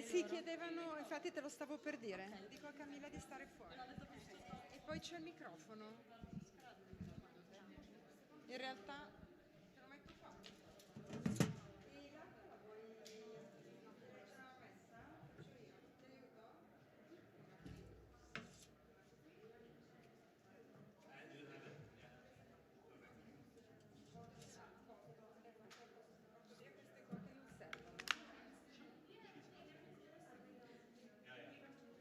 Sì, chiedevano, infatti te lo stavo per dire. Okay. Dico a Camilla di stare fuori. E poi c'è il microfono. In realtà te lo metto qua. E l'altra la vuoi? Ce l'ho messa? Faccio io. Ti aiuto? Porto via queste qua che non servono. Questi sono nuovi, dico queste qua,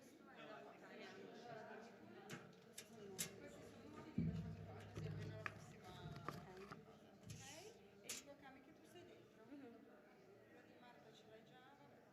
così almeno la prossima. Ok? E dico a Cami che tu sei dentro. Quella di Marta ce l'hai già, vabbè.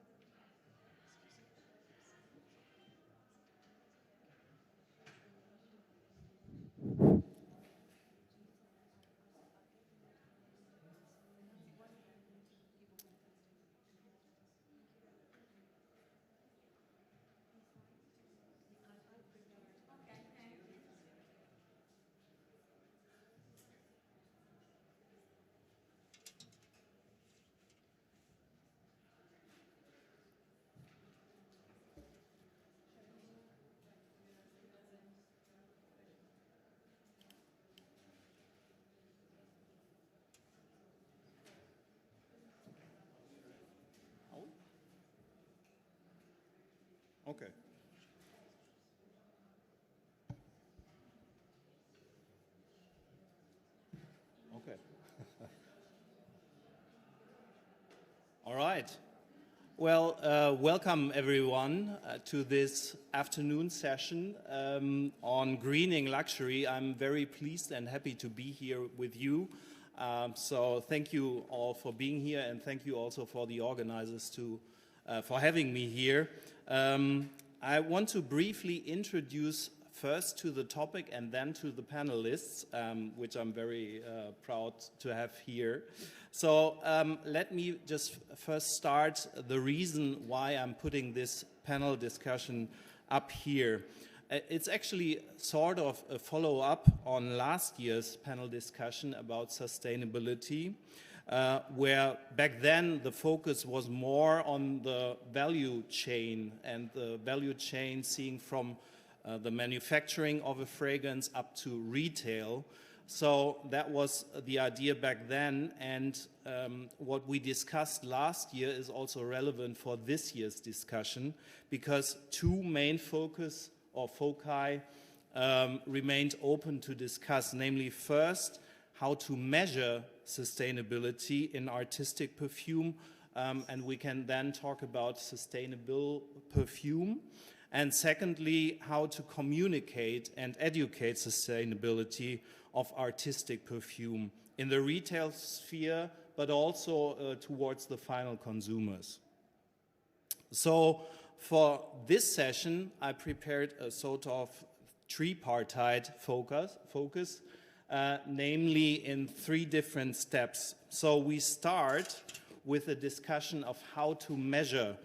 Okay. Okay. All right. Well, welcome everyone to this afternoon session on greening luxury. I'm very pleased and happy to be here with you. So thank you all for being here, and thank you also for the organizers for having me here. I want to briefly introduce first to the topic and then to the panelists, which I'm very proud to have here. So let me just first start the reason why I'm putting this panel discussion up here. It's actually sort of a follow-up on last year's panel discussion about sustainability, where back then the focus was more on the value chain, and the value chain seeing from the manufacturing of a fragrance up to retail. So that was the idea back then, and what we discussed last year is also relevant for this year's discussion, because two main foci remained open to discuss, namely first, how to measure sustainability in artistic perfume, and we can then talk about sustainable perfume. And secondly, how to communicate and educate sustainability of artistic perfume in the retail sphere, but also towards the final consumers. So for this session, I prepared a sort of tripartite focus, namely in three different steps. So we start with a discussion of how to measure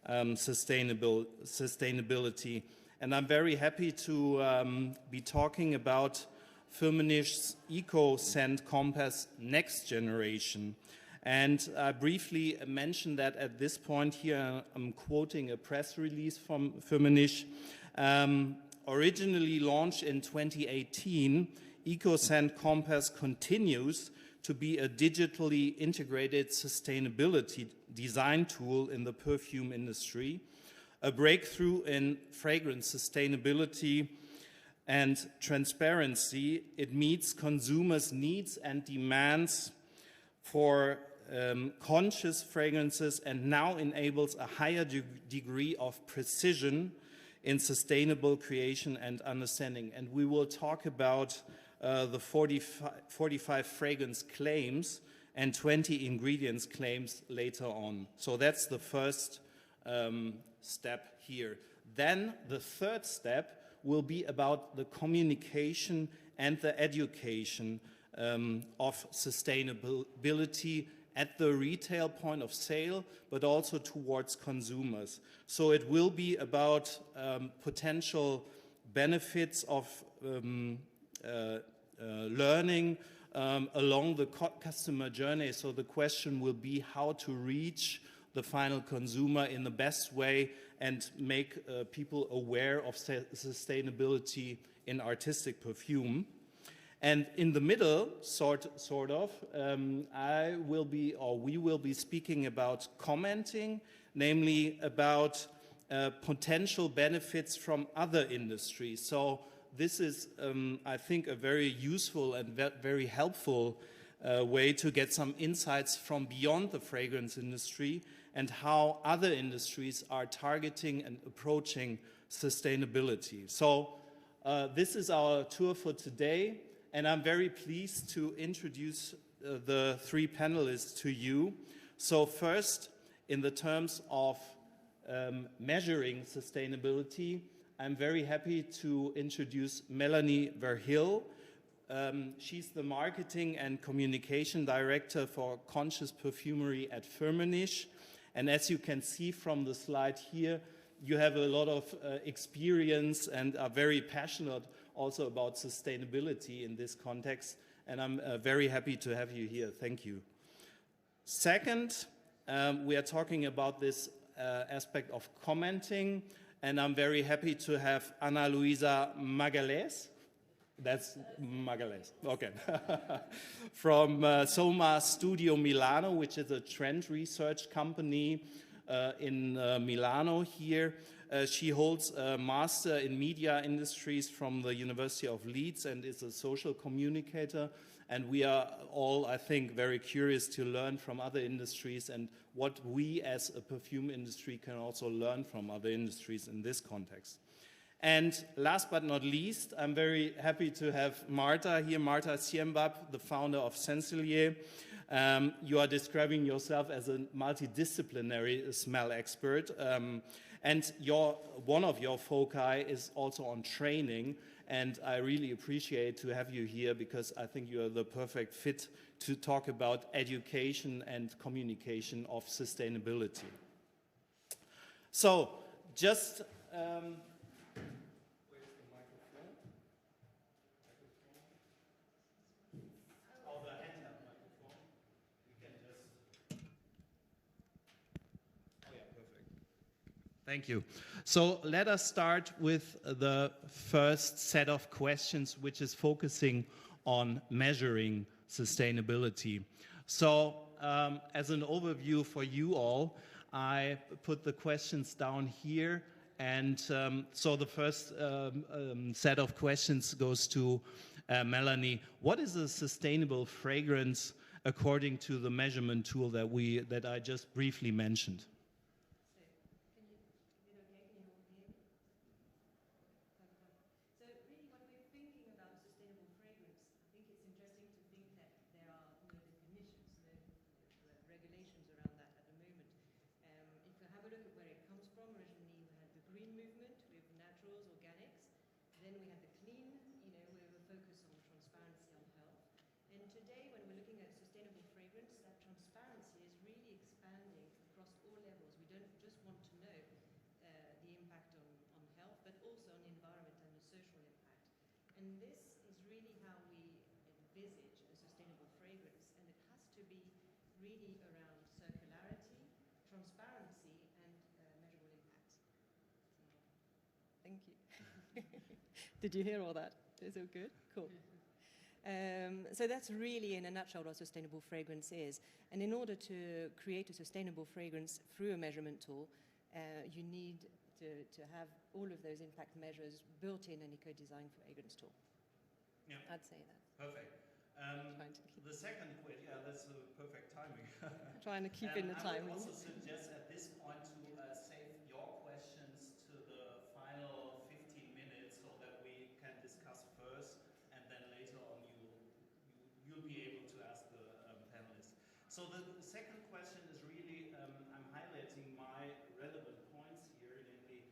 sustainability. And I'm very happy to be talking about Firmenish's Eco Scent Compass Next Generation. And I briefly mentioned that at this point here, I'm quoting a press release from Firmenish. Originally launched in 2018, Eco Scent Compass continues to be a digitally integrated sustainability design tool in the perfume industry, a breakthrough in fragrance sustainability and transparency. It meets consumers' needs and demands for conscious fragrances, and now enables a higher degree of precision in sustainable creation and understanding. And we will talk about the 45 fragrance claims and 20 ingredients claims later on. So that's the first step here. Then the third step will be about the communication and the education of sustainability at the retail point of sale, but also towards consumers. So it will be about potential benefits of learning along the customer journey. So the question will be how to reach the final consumer in the best way and make people aware of sustainability in artistic perfume. And in the middle, sort of, we will be speaking about commenting, namely about potential benefits from other industries. So this is, I think, a very useful and very helpful way to get some insights from beyond the fragrance industry and how other industries are targeting and approaching sustainability. So this is our tour for today. And I'm very pleased to introduce the three panelists to you. So first, in the terms of measuring sustainability, I'm very happy to introduce Melanie Verhill. She's the Marketing and Communication Director for Conscious Perfumery at Firmenich. And as you can see from the slide here, you have a lot of experience and are very passionate also about sustainability in this context, and I'm very happy to have you here. Thank you. Second, we are talking about this aspect of commenting, and I'm very happy to have Ana Luisa Magalhães. That's Magalhães, okay. From Soma Studio Milano, which is a trend research company in Milano here. She holds a master in media industries from the University of Leeds and is a social communicator. And we are all, I think, very curious to learn from other industries and what we as a perfume industry can also learn from other industries in this context. And last but not least, I'm very happy to have Marta here, Marta Siembab, the founder of Sensilier. You are describing yourself as a multidisciplinary smell expert. And one of your foci is also on training, and I really appreciate to have you here because I think you are the perfect fit to talk about education and communication of sustainability. So, just where's the microphone? Oh, the handheld microphone. We can just. Oh yeah, perfect. Thank you. So let us start with the first set of questions, which is focusing on measuring sustainability. So as an overview for you all, I put the questions down here. And so the first set of questions goes to Melanie. What is a sustainable fragrance according to the measurement tool that I just briefly mentioned? And this is really how we envisage a sustainable fragrance, and it has to be really around circularity, transparency, and measurable impact. So, thank you. Did you hear all that? Is it good? Cool. So that's really, in a nutshell, what sustainable fragrance is. And in order to create a sustainable fragrance through a measurement tool, you need to have all of those impact measures built in an eco-design fragrance tool. Yeah. I'd say that. Perfect. The second question, yeah, that's perfect timing. Trying to keep in the timing. I would also suggest at this point to save your questions to the final 15 minutes so that we can discuss first, and then later on you'll be able to ask the panelists. So the second question is really, I'm highlighting my relevant points here, namely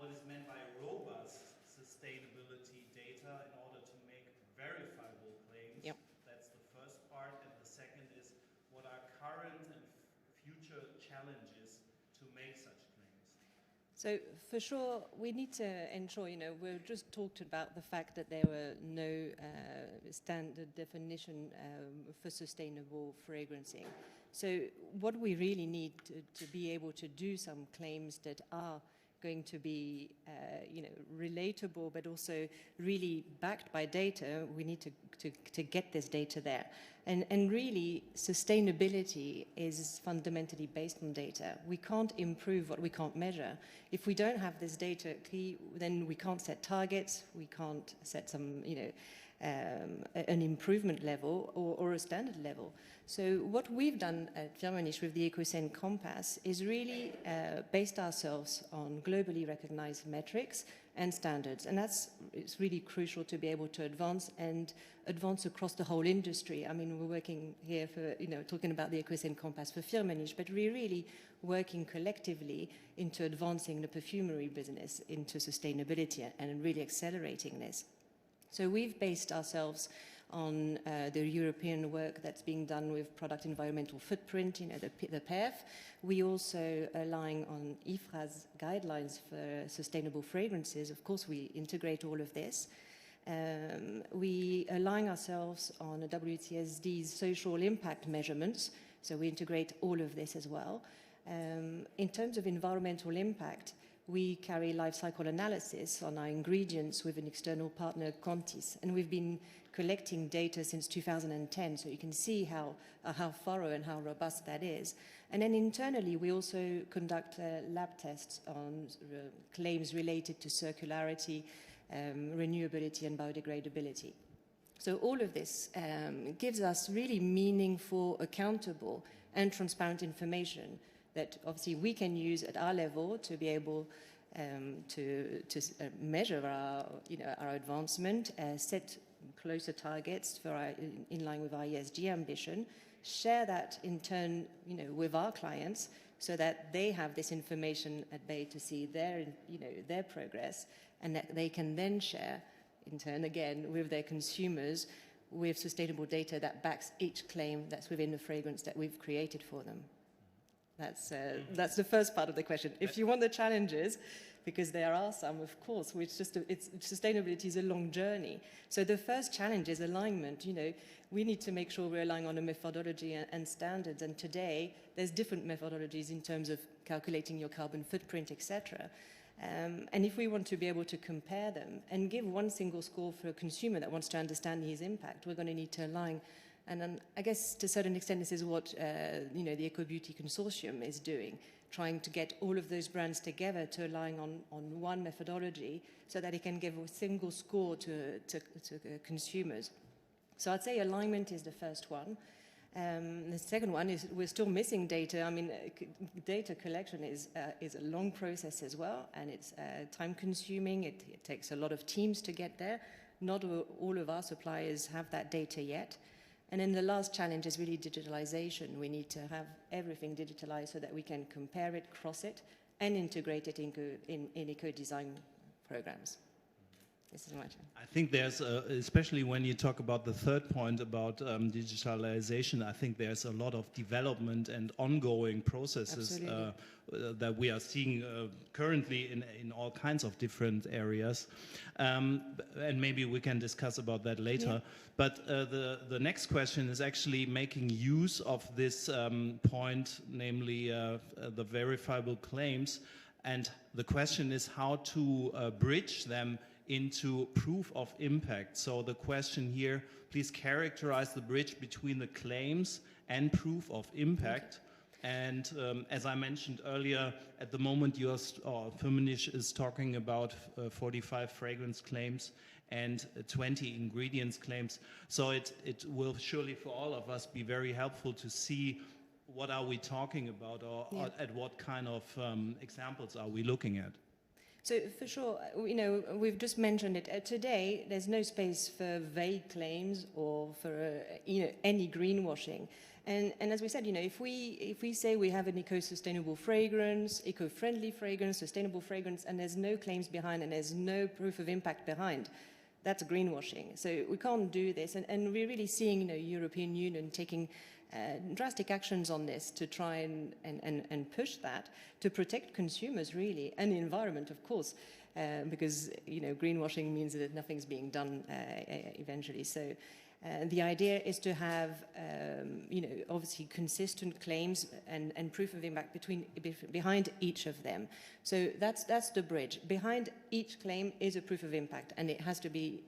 what is meant by robust sustainability data in order to make verifiable claims. Yep. That's the first part. And the second is what are current and future challenges to make such claims? So for sure, we need to ensure, we've just talked about the fact that there were no standard definition for sustainable fragrancing. So what we really need to be able to do some claims that are going to be, relatable, but also really backed by data, we need to get this data there. And really, sustainability is fundamentally based on data. We can't improve what we can't measure. If we don't have this data key, then we can't set targets, we can't set some, an improvement level or a standard level. So what we've done at Firmenich with the EcoSen Compass is really based ourselves on globally recognized metrics and standards. And it's really crucial to be able to advance across the whole industry. I mean, we're working here for, talking about the EcoSen Compass for Firmenich, but we're really working collectively into advancing the perfumery business into sustainability and really accelerating this. So we've based ourselves on the European work that's being done with product environmental footprint, the PERF. We also align on IFRA's guidelines for sustainable fragrances. Of course, we integrate all of this. We align ourselves on the WTSD's social impact measurements, so we integrate all of this as well. In terms of environmental impact, we carry life cycle analysis on our ingredients with an external partner, Contis, and we've been collecting data since 2010, so you can see how thorough and how robust that is. And then internally, we also conduct lab tests on claims related to circularity, renewability, and biodegradability. So all of this gives us really meaningful, accountable, and transparent information that obviously we can use at our level to be able to measure our advancement, set closer targets for in line with our ESG ambition, share that in turn, with our clients, so that they have this information at bay to see their progress, and that they can then share in turn again with their consumers with sustainable data that backs each claim that's within the fragrance that we've created for them. That's the first part of the question. If you want the challenges, because there are some, of course, sustainability is a long journey. So the first challenge is alignment. We need to make sure we're relying on a methodology and standards. And today, there's different methodologies in terms of calculating your carbon footprint, etc. And if we want to be able to compare them and give one single score for a consumer that wants to understand his impact, we're going to need to align. And then I guess to a certain extent, this is what the Eco Beauty Consortium is doing, trying to get all of those brands together to align on one methodology so that it can give a single score to consumers. So I'd say alignment is the first one. The second one is we're still missing data. I mean, data collection is a long process as well, and it's time-consuming. It takes a lot of teams to get there. Not all of our suppliers have that data yet. And then the last challenge is really digitalization. We need to have everything digitalized so that we can compare it, cross it, and integrate it in eco-design programs. This is my turn. I think there's, especially when you talk about the third point about digitalization, I think there's a lot of development and ongoing processes that we are seeing currently in all kinds of different areas. And maybe we can discuss about that later. Yeah. But the next question is actually making use of this point, namely the verifiable claims. And the question is how to bridge them into proof of impact. So the question here, please characterize the bridge between the claims and proof of impact. Okay. And as I mentioned earlier, at the moment Firmenich is talking about 45 fragrance claims and 20 ingredients claims. So it will surely for all of us be very helpful to see what are we talking about, or at what kind of examples are we looking at. So for sure, we've just mentioned it. Today, there's no space for vague claims or for any greenwashing. And as we said, if we say we have an eco-sustainable fragrance, eco-friendly fragrance, sustainable fragrance, and there's no claims behind and there's no proof of impact behind, that's greenwashing. So we can't do this. And we're really seeing European Union taking drastic actions on this to try and push that to protect consumers really, and the environment, of course, because greenwashing means that nothing's being done eventually. So The idea is to have, obviously consistent claims and proof of impact behind each of them. So that's the bridge. Behind each claim is a proof of impact, and it has to be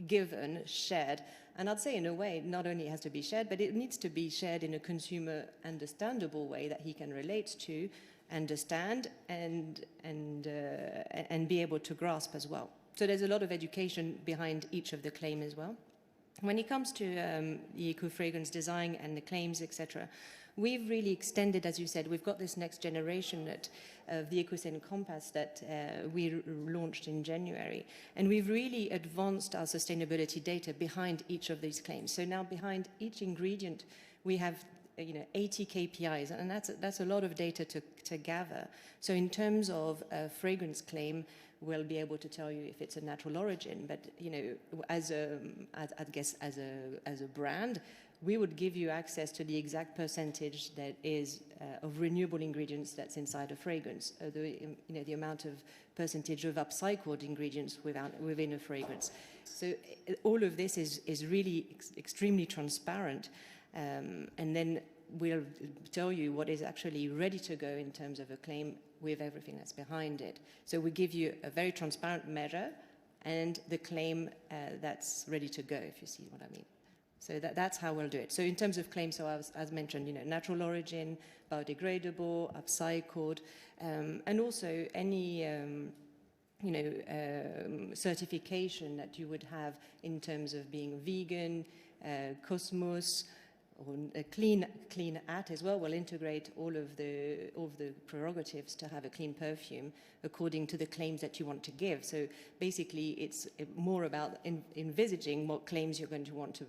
given, shared. And I'd say in a way, not only it has to be shared, but it needs to be shared in a consumer understandable way that he can relate to, understand, and be able to grasp as well. So there's a lot of education behind each of the claim as well. When it comes to the eco-fragrance design and the claims, etc., we've really extended, as you said, we've got this next generation of the EcoScent Compass that we launched in January. And we've really advanced our sustainability data behind each of these claims. So now behind each ingredient, we have 80 KPIs, and that's a lot of data to gather. So in terms of a fragrance claim, we'll be able to tell you if it's a natural origin, but as a brand, we would give you access to the exact percentage that is of renewable ingredients that's inside a fragrance, the amount of percentage of upcycled ingredients within a fragrance. So all of this is really extremely transparent, and then we'll tell you what is actually ready to go in terms of a claim with everything that's behind it. So we give you a very transparent measure and the claim that's ready to go, if you see what I mean. So that's how we'll do it. So in terms of claims, so as mentioned, natural origin, biodegradable, upcycled, and also any certification that you would have in terms of being vegan, Cosmos, or a clean at as well. Will integrate all of the prerogatives to have a clean perfume according to the claims that you want to give. So basically, it's more about envisaging what claims you're going to want to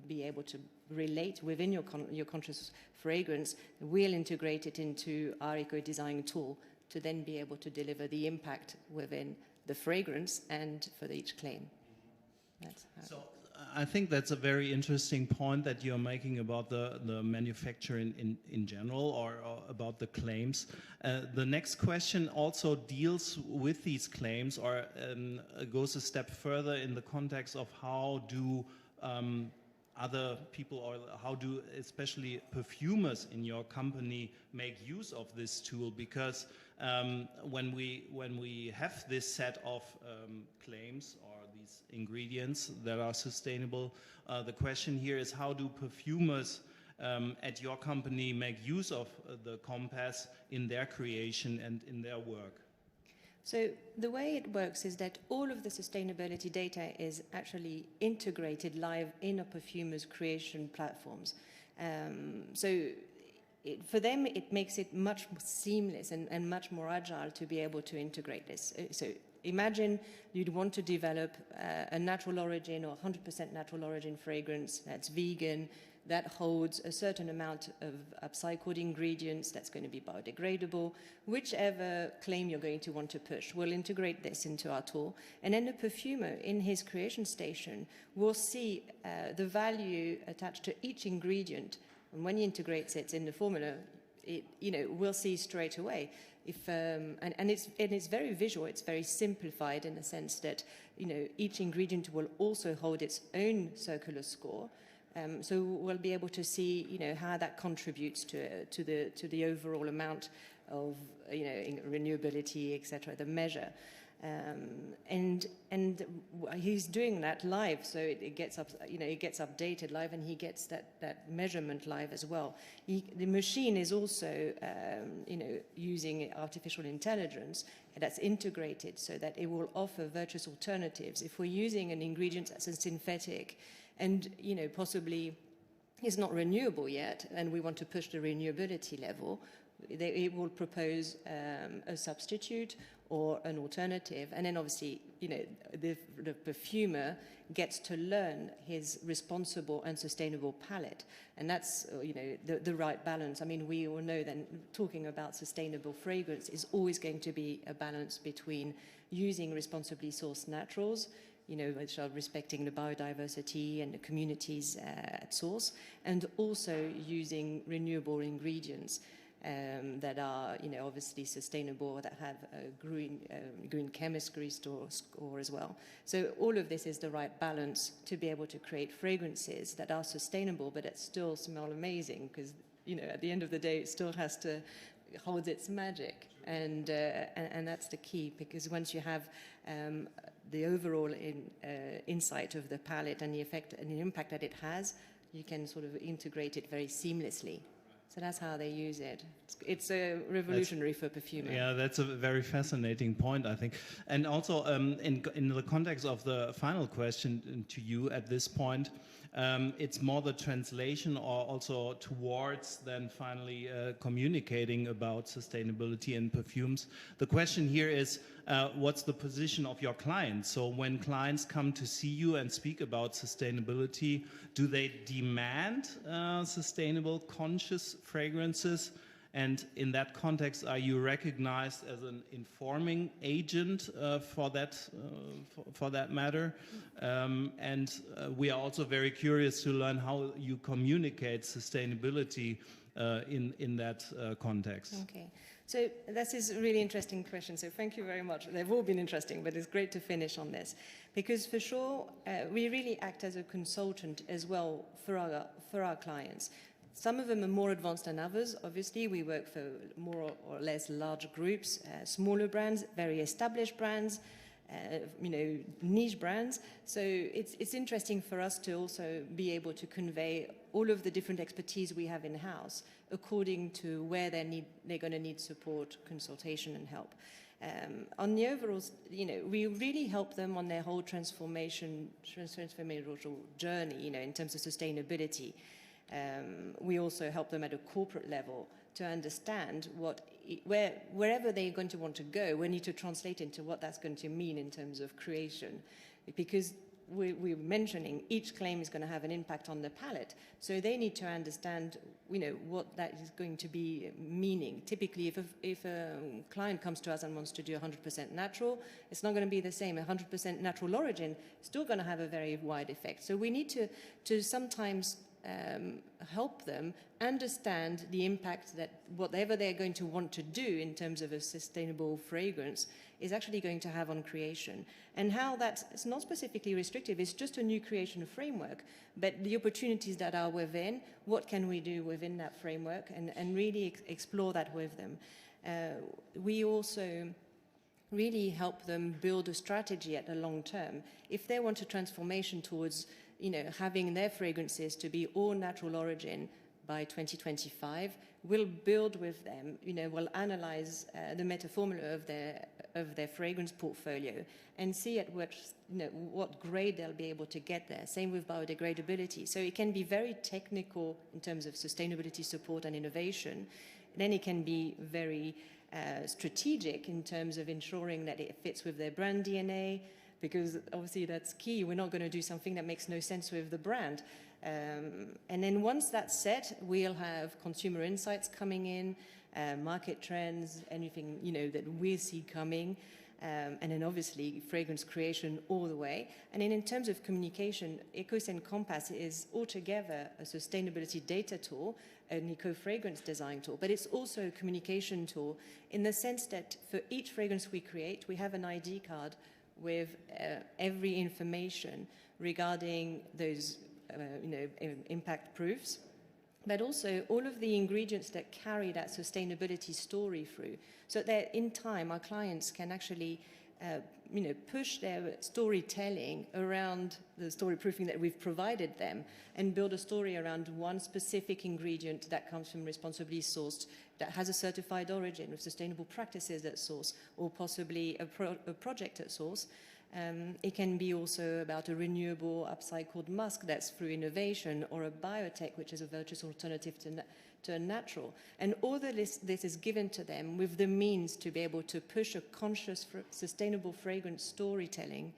be able to relate within your conscious fragrance. We'll integrate it into our eco-design tool to then be able to deliver the impact within the fragrance and for each claim. That's how. I think that's a very interesting point that you're making about the manufacture in general, or about the claims. The next question also deals with these claims, or goes a step further in the context of how do other people, or how do especially perfumers in your company make use of this tool? Because when we have this set of claims or these ingredients that are sustainable, the question here is, how do perfumers at your company make use of the compass in their creation and in their work? So the way it works is that all of the sustainability data is actually integrated live in a perfumer's creation platforms. For them, it makes it much more seamless and much more agile to be able to integrate this. So imagine you'd want to develop a natural origin or 100% natural origin fragrance that's vegan, that holds a certain amount of upcycled ingredients, that's going to be biodegradable. Whichever claim you're going to want to push, we'll integrate this into our tool. And then the perfumer in his creation station will see the value attached to each ingredient. And when he integrates it in the formula, we'll see straight away. It's very visual, it's very simplified in the sense that each ingredient will also hold its own circular score. So we'll be able to see, how that contributes to the overall amount of, renewability, etc. The measure, and he's doing that live, so it gets updated live, and he gets that measurement live as well. The machine is also, using artificial intelligence that's integrated so that it will offer virtuous alternatives. If we're using an ingredient that's a synthetic, and possibly is not renewable yet, and we want to push the renewability level, it will propose a substitute or an alternative, and then obviously the perfumer gets to learn his responsible and sustainable palette, and that's the right balance. I mean, we all know that talking about sustainable fragrance is always going to be a balance between using responsibly sourced naturals, which are respecting the biodiversity and the communities at source, and also using renewable ingredients. that are, obviously sustainable, that have a green chemistry score as well. So all of this is the right balance to be able to create fragrances that are sustainable, but that still smell amazing, because, at the end of the day, it still has to hold its magic. And that's the key, because once you have the overall insight of the palette and the effect and the impact that it has, you can sort of integrate it very seamlessly. So that's how they use it. It's revolutionary for perfumery. Yeah, that's a very fascinating point, I think. And also, in the context of the final question to you at this point, it's more the translation or also towards then finally communicating about sustainability in perfumes. The question here is, what's the position of your clients? So when clients come to see you and speak about sustainability, do they demand sustainable, conscious fragrances? And in that context, are you recognized as an informing agent for that matter? And we are also very curious to learn how you communicate sustainability in that context. Okay. So this is a really interesting question. So thank you very much. They've all been interesting, but it's great to finish on this, because for sure we really act as a consultant as well for our clients. Some of them are more advanced than others. Obviously, we work for more or less large groups, smaller brands, very established brands, niche brands. So it's interesting for us to also be able to convey all of the different expertise we have in-house according to where they're going to need support, consultation, and help. On the overall, we really help them on their whole transformational journey, in terms of sustainability. We also help them at a corporate level to understand wherever they're going to want to go, we need to translate into what that's going to mean in terms of creation. Because we're mentioning each claim is going to have an impact on the palette, so they need to understand, what that is going to be meaning. Typically, if a client comes to us and wants to do 100% natural, it's not going to be the same. 100% natural origin is still going to have a very wide effect. So we need to sometimes help them understand the impact that whatever they're going to want to do in terms of a sustainable fragrance is actually going to have on creation. And how it's not specifically restrictive, it's just a new creation framework, but the opportunities that are within, what can we do within that framework, and really explore that with them. We also really help them build a strategy at the long term. If they want a transformation towards having their fragrances to be all natural origin by 2025, we'll build with them, we'll analyze the meta formula of their fragrance portfolio and see at what grade they'll be able to get there. Same with biodegradability. So it can be very technical in terms of sustainability support and innovation. Then it can be very strategic in terms of ensuring that it fits with their brand DNA, because obviously that's key. We're not going to do something that makes no sense with the brand. And then once that's set, we'll have consumer insights coming in, market trends, anything that we see coming, and then obviously fragrance creation all the way. And then in terms of communication, EcoScent Compass is altogether a sustainability data tool, an eco-fragrance design tool, but it's also a communication tool in the sense that for each fragrance we create, we have an ID card with every information regarding those impact proofs, but also all of the ingredients that carry that sustainability story through, so that in time our clients can actually push their storytelling around the story proofing that we've provided them and build a story around one specific ingredient that comes from responsibly sourced, that has a certified origin with sustainable practices at source, or possibly a project at source. It can be also about a renewable upcycled musk that's through innovation, or a biotech, which is a virtuous alternative to a natural. And all this is given to them with the means to be able to push a conscious, sustainable fragrance storytelling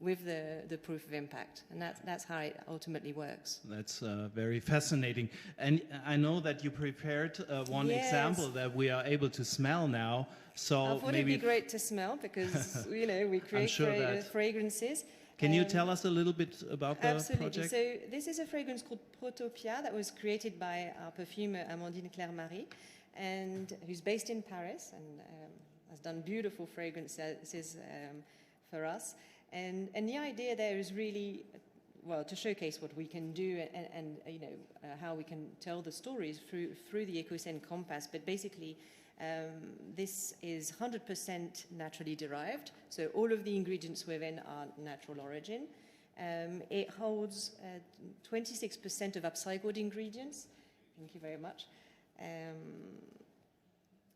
with the proof of impact. And that's how it ultimately works. That's very fascinating. And I know that you prepared one example that we are able to smell now. So I thought it'd be great to smell, because we create fragrances. Can you tell us a little bit about the Absolutely. project? So this is a fragrance called Protopia that was created by our perfumer Amandine Claire-Marie, and who's based in Paris and has done beautiful fragrances for us. And the idea there is really, well, to showcase what we can do and you know, how we can tell the stories through the Ecocene Compass. But basically, this is 100% naturally derived. So all of the ingredients within are natural origin. It holds 26% of upcycled ingredients. Thank you very much.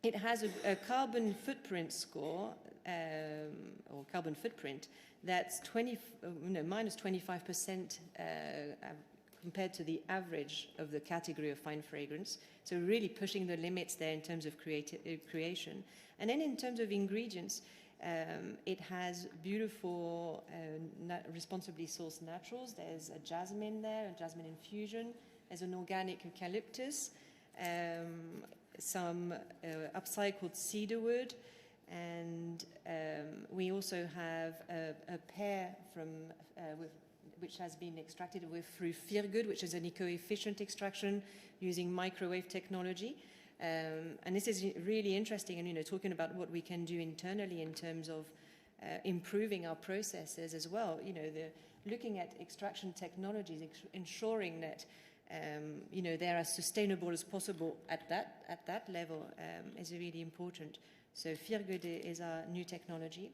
It has a carbon footprint score, or carbon footprint, that's minus 25% compared to the average of the category of fine fragrance. So really pushing the limits there in terms of creation. And then in terms of ingredients, it has beautiful responsibly sourced naturals. There's a jasmine there, a jasmine infusion. There's an organic eucalyptus, some upcycled cedar wood, and we also have a pear from which has been extracted through Feelgood, which is an eco-efficient extraction using microwave technology. And this is really interesting, and you know, talking about what we can do internally in terms of improving our processes as well. You know, looking at extraction technologies, ensuring that you know, they're as sustainable as possible at that level is really important. So Feelgood is our new technology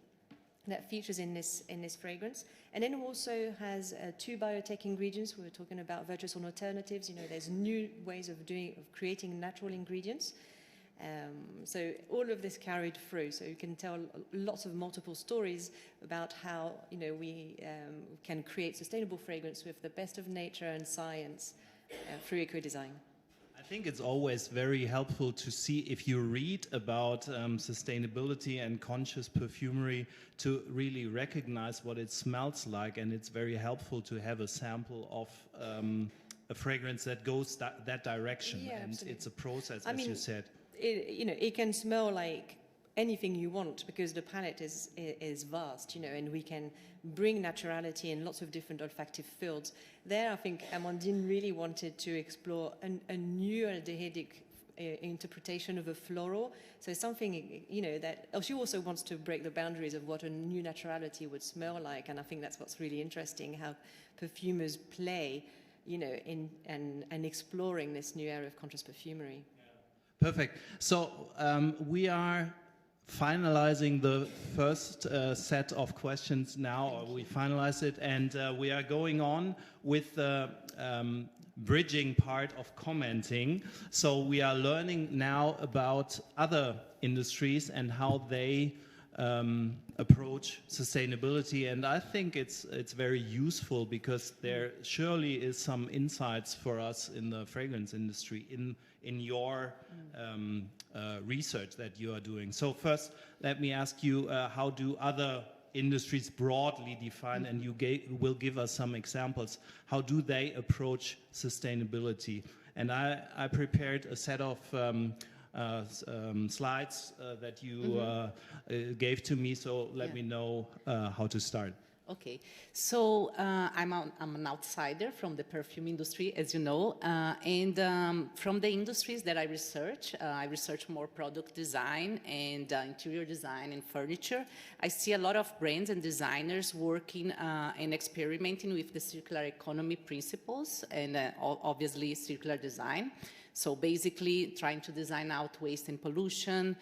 that features in this fragrance, and then also has 2 biotech ingredients. We were talking about virtuous alternatives. You know, there's new ways of creating natural ingredients. So all of this carried through. So you can tell lots of multiple stories about how, you know, we can create sustainable fragrance with the best of nature and science through eco-design. I think it's always very helpful to see, if you read about sustainability and conscious perfumery, to really recognize what it smells like, and it's very helpful to have a sample of a fragrance that goes that direction. Yeah, and absolutely. It's a process, I mean, you said. You know, it can smell like anything you want because the palette is vast, you know, and we can bring naturality in lots of different olfactive fields. There, I think Amandine really wanted to explore a new aldehydic interpretation of a floral. So something, you know, that she also wants to break the boundaries of what a new naturality would smell like. And I think that's what's really interesting, how perfumers play, you know, and exploring this new area of conscious perfumery. Perfect. So we are finalizing the first set of questions now. We finalize it, and we are going on with the bridging part of commenting. So we are learning now about other industries and how they approach sustainability, and I think it's very useful because there surely is some insights for us in the fragrance industry in your research that you are doing. So first, let me ask you, how do other industries broadly define, and you will give us some examples, how do they approach sustainability? And I prepared a set of slides that you gave to me, so let me know how to start. Okay, so I'm an outsider from the perfume industry, as you know, and from the industries that I research more product design and interior design and furniture. I see a lot of brands and designers working and experimenting with the circular economy principles and obviously circular design. So basically trying to design out waste and pollution,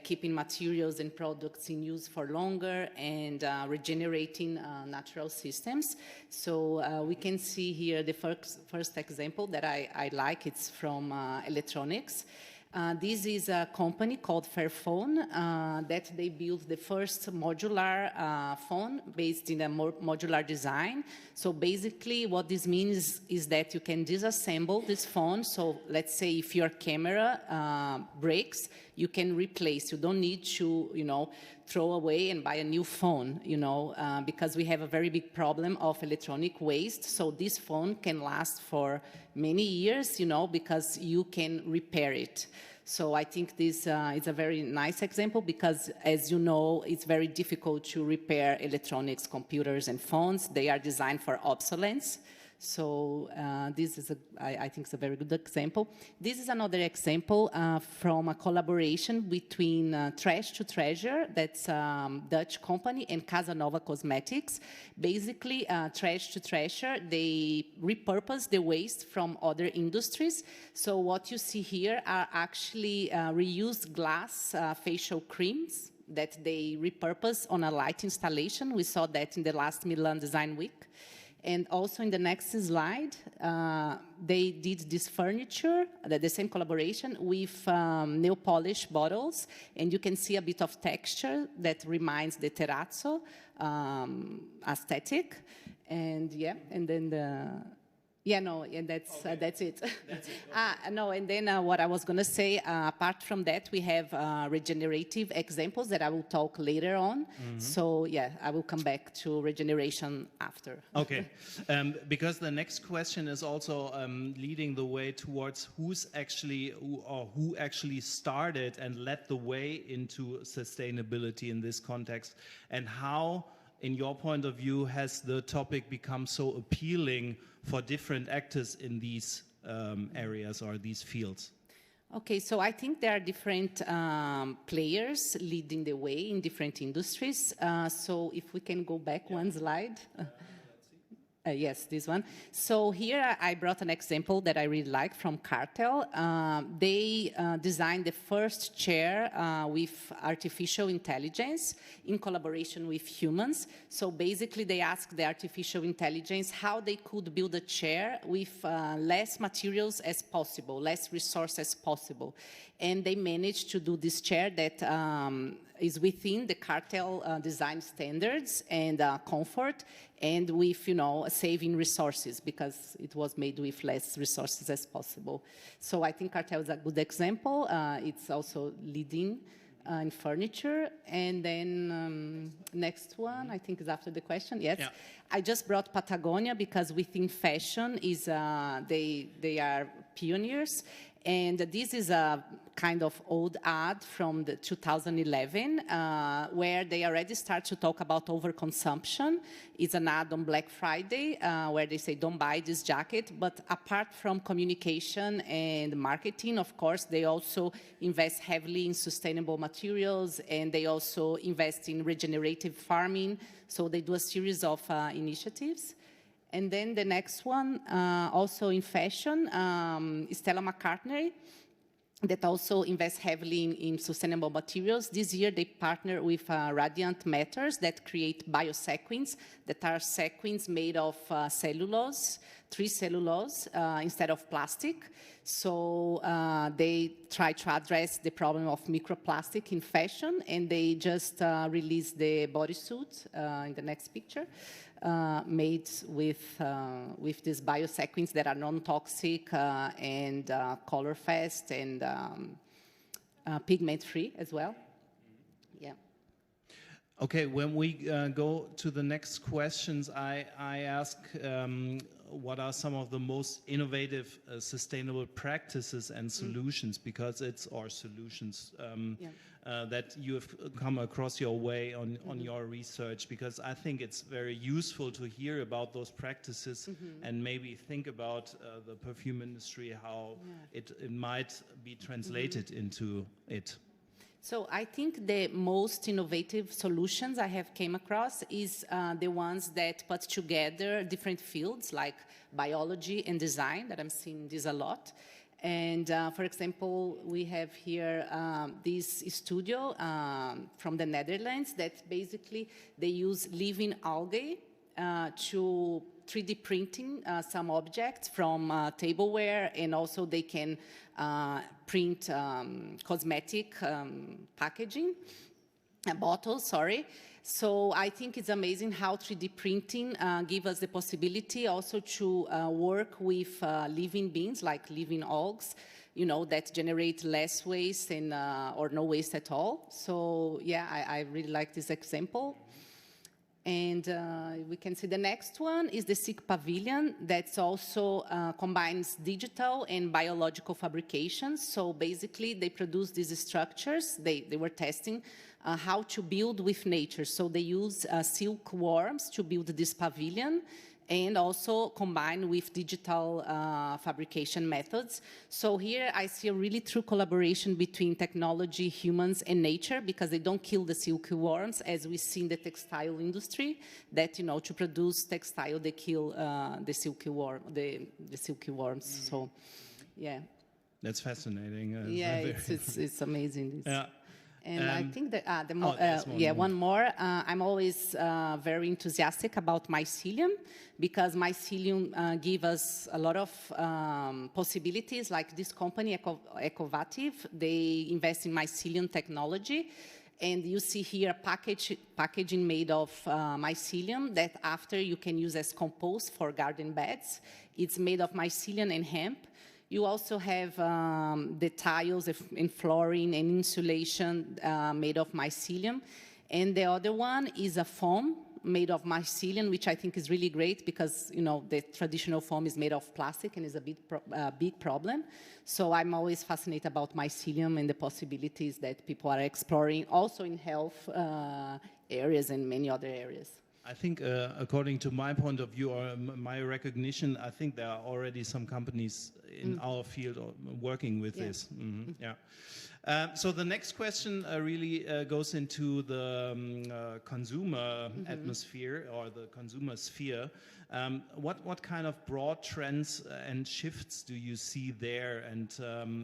keeping materials and products in use for longer, and regenerating natural systems. So we can see here the first example that I like. It's from electronics. This is a company called Fairphone that they built the first modular phone based in a modular design. So basically what this means is that you can disassemble this phone. So let's say if your camera breaks, you can replace. You don't need to, you know, throw away and buy a new phone, you know, because we have a very big problem of electronic waste. So this phone can last for many years, you know, because you can repair it. So I think this is a very nice example because, as you know, it's very difficult to repair electronics, computers, and phones. They are designed for obsolescence. So this is, I think, it's a very good example. This is another example from a collaboration between Trash to Treasure, that's a Dutch company, and Casanova Cosmetics. Basically, Trash to Treasure, they repurpose the waste from other industries. So what you see here are actually reused glass facial creams that they repurpose on a light installation. We saw that in the last Milan Design Week. And also in the next slide, they did this furniture, the same collaboration, with nail polish bottles. And you can see a bit of texture that reminds the terrazzo aesthetic. And yeah, and then that's it. That's it. No, and then what I was going to say, apart from that, we have regenerative examples that I will talk later on. Mm-hmm. So yeah, I will come back to regeneration after. Okay, because the next question is also leading the way towards who actually started and led the way into sustainability in this context, and how, in your point of view, has the topic become so appealing for different actors in these areas or these fields? Okay, so I think there are different players leading the way in different industries. So if we can go back one slide. Yes, this one. So here I brought an example that I really like from Cartel. They designed the first chair with artificial intelligence in collaboration with humans. So basically they asked the artificial intelligence how they could build a chair with less materials as possible, less resources as possible. And they managed to do this chair that is within the Cartel design standards and comfort, and with, saving resources because it was made with less resources as possible. So I think Cartel is a good example. It's also leading in furniture. And then next one, I think is after the question. Yes. Yeah. I just brought Patagonia because within fashion is they are pioneers. And this is a kind of old ad from the 2011 where they already start to talk about overconsumption. It's an ad on Black Friday where they say, don't buy this jacket. But apart from communication and marketing, of course, they also invest heavily in sustainable materials, and they also invest in regenerative farming. So they do a series of initiatives. And then the next one, also in fashion, Stella McCartney, that also invests heavily in sustainable materials. This year they partner with Radiant Matters that create biosequins, that are sequins made of cellulose, tree cellulose, instead of plastic. So they try to address the problem of microplastic in fashion, and they just released the bodysuit in the next picture. Made with these biosequins that are non-toxic and color-fast and pigment-free as well. Yeah. Okay, when we go to the next questions, I ask what are some of the most innovative sustainable practices and solutions, because it's our solutions that you have come across your way on your research, because I think it's very useful to hear about those practices and maybe think about the perfume industry, how it might be translated into it. So I think the most innovative solutions I have came across is the ones that put together different fields like biology and design, that I'm seeing this a lot. And for example, we have here this studio from the Netherlands that basically they use living algae to 3D printing some objects from tableware, and also they can print cosmetic packaging, bottles, sorry. So I think it's amazing how 3D printing gives us the possibility also to work with living beings, like living algae, that generate less waste and, or no waste at all. So yeah, I really like this example. And we can see the next one is the SICK Pavilion that's also combines digital and biological fabrication. So basically they produce these structures. They were testing how to build with nature. So they use silk worms to build this pavilion, and also combined with digital fabrication methods. So here I see a really true collaboration between technology, humans, and nature, because they don't kill the silky worms, as we see in the textile industry, that, you know, to produce textile, they kill the silky worms. So, yeah. That's fascinating. Yeah, it's amazing. This. Yeah. And I think that, one more. I'm always very enthusiastic about mycelium, because mycelium gives us a lot of possibilities. Like this company, Ecovative, they invest in mycelium technology. And you see here packaging made of mycelium that after you can use as compost for garden beds. It's made of mycelium and hemp. You also have the tiles and flooring and insulation made of mycelium. And the other one is a foam made of mycelium, which I think is really great because, you know, the traditional foam is made of plastic and is a big problem. So I'm always fascinated about mycelium and the possibilities that people are exploring, also in health areas and many other areas. I think, according to my point of view or my recognition, I think there are already some companies in our field working with this. Mm-hmm. Yeah. So the next question really goes into the consumer atmosphere or the consumer sphere. What kind of broad trends and shifts do you see there, and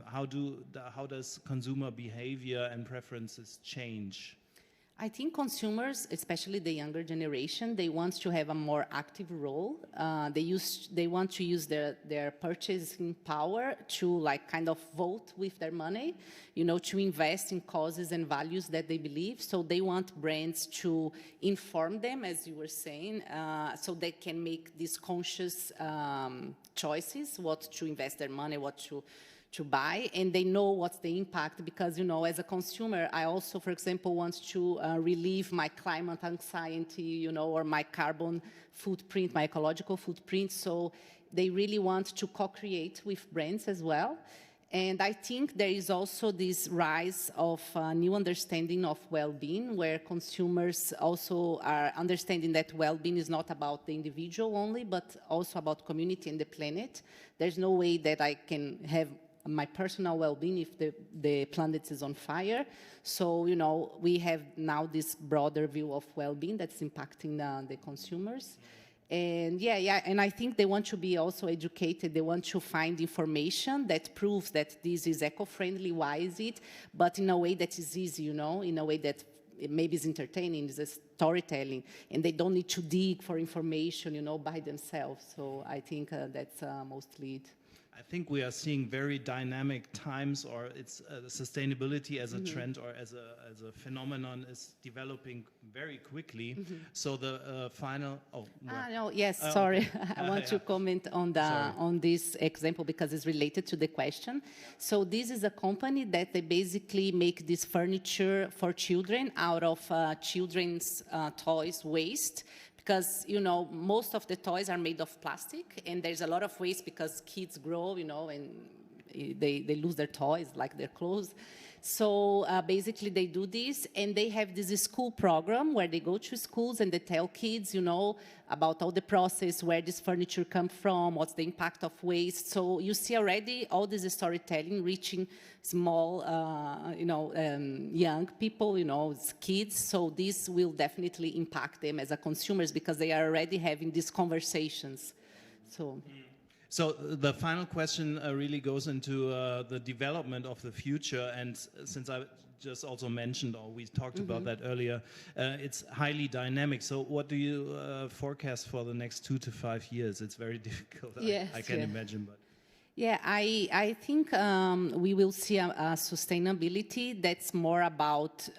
how does consumer behavior and preferences change? I think consumers, especially the younger generation, they want to have a more active role. They want to use their purchasing power to like kind of vote with their money, you know, to invest in causes and values that they believe. So they want brands to inform them, as you were saying, so they can make these conscious choices, what to invest their money, what to buy, and they know what's the impact, because, you know, as a consumer, I also, for example, want to relieve my climate anxiety, you know, or my carbon footprint, my ecological footprint. So they really want to co-create with brands as well. And I think there is also this rise of new understanding of well-being, where consumers also are understanding that well-being is not about the individual only, but also about community and the planet. There's no way that I can have my personal well-being if the planet is on fire. So, you know, we have now this broader view of well-being that's impacting the consumers. And and I think they want to be also educated. They want to find information that proves that this is eco-friendly, why is it, but in a way that is easy, you know, in a way that maybe is entertaining, is a storytelling, and they don't need to dig for information, you know, by themselves. So I think that's mostly it. I think we are seeing very dynamic times, or it's sustainability as a trend or as a phenomenon is developing very quickly. So the final. Sorry, I want to comment on this example because it's related to the question. So this is a company that they basically make this furniture for children out of children's toys waste. Because, you know, most of the toys are made of plastic, and there's a lot of waste because kids grow, you know, and they lose their toys, like their clothes. So basically they do this, and they have this school program where they go to schools and they tell kids, you know, about all the process, where this furniture comes from, what's the impact of waste. So you see already all this storytelling reaching small, young people, you know, kids. So this will definitely impact them as a consumers because they are already having these conversations. So the final question really goes into the development of the future, and since I just also mentioned, or we talked about that earlier, it's highly dynamic. So what do you forecast for the next 2 to 5 years? It's very difficult, yes, I can imagine. But. Yeah, I think we will see a sustainability that's more about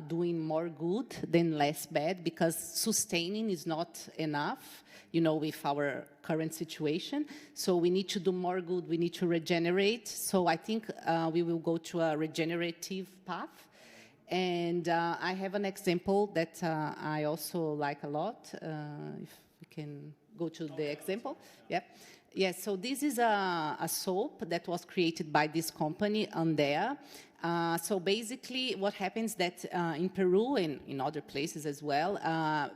doing more good than less bad, because sustaining is not enough, you know, with our current situation. So we need to do more good, we need to regenerate. So I think we will go to a regenerative path. And I have an example that I also like a lot. If we can go to the example. Yeah. Yeah, so this is a soap that was created by this company, Andea. So basically what happens that in Peru and in other places as well,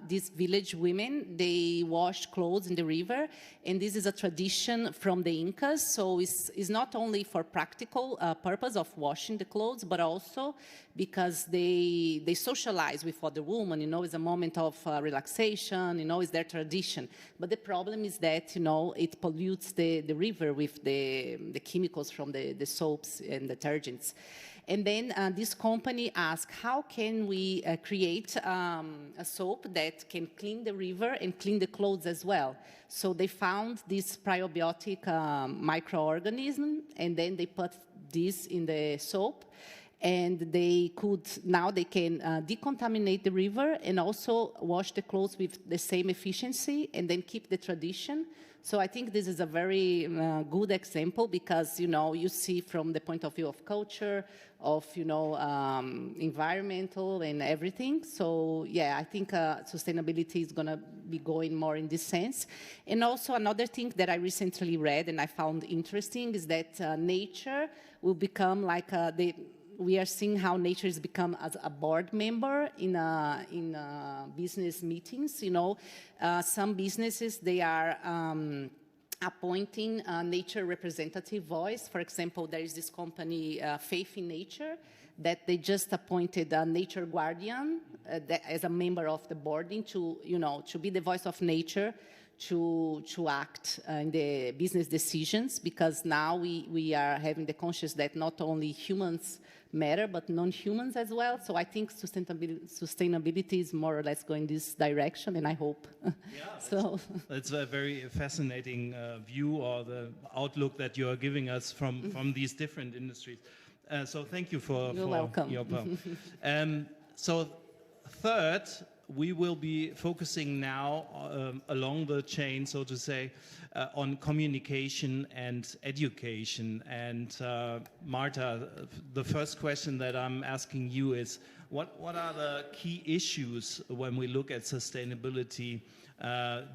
these village women, they wash clothes in the river, and this is a tradition from the Incas. So it's not only for practical purpose of washing the clothes, but also because they socialize with other women, you know, it's a moment of relaxation, you know, it's their tradition. But the problem is that, you know, it pollutes the river with the chemicals from the soaps and detergents. And then this company asked, how can we create a soap that can clean the river and clean the clothes as well? So they found this probiotic microorganism, and then they put this in the soap, and now they can decontaminate the river and also wash the clothes with the same efficiency and then keep the tradition. So I think this is a very good example because, you know, you see from the point of view of culture, of, you know, environmental and everything. So, yeah, I think sustainability is going to be going more in this sense. And also another thing that I recently read and I found interesting is that nature will become like we are seeing how nature has become as a board member in business meetings. You know, some businesses, they are appointing a nature representative voice. For example, there is this company, Faith in Nature, that they just appointed a nature guardian as a member of the boarding to, you know, to be the voice of nature, to act in the business decisions, because now we are having the conscious that not only humans matter, but non-humans as well. So I think sustainability is more or less going this direction, and I hope. Yeah, so that's a very fascinating view or the outlook that you are giving us from these different industries. So thank you for welcome. Your poem. So third, we will be focusing now along the chain, so to say, on communication and education. And Marta, the first question that I'm asking you is, what are the key issues when we look at sustainability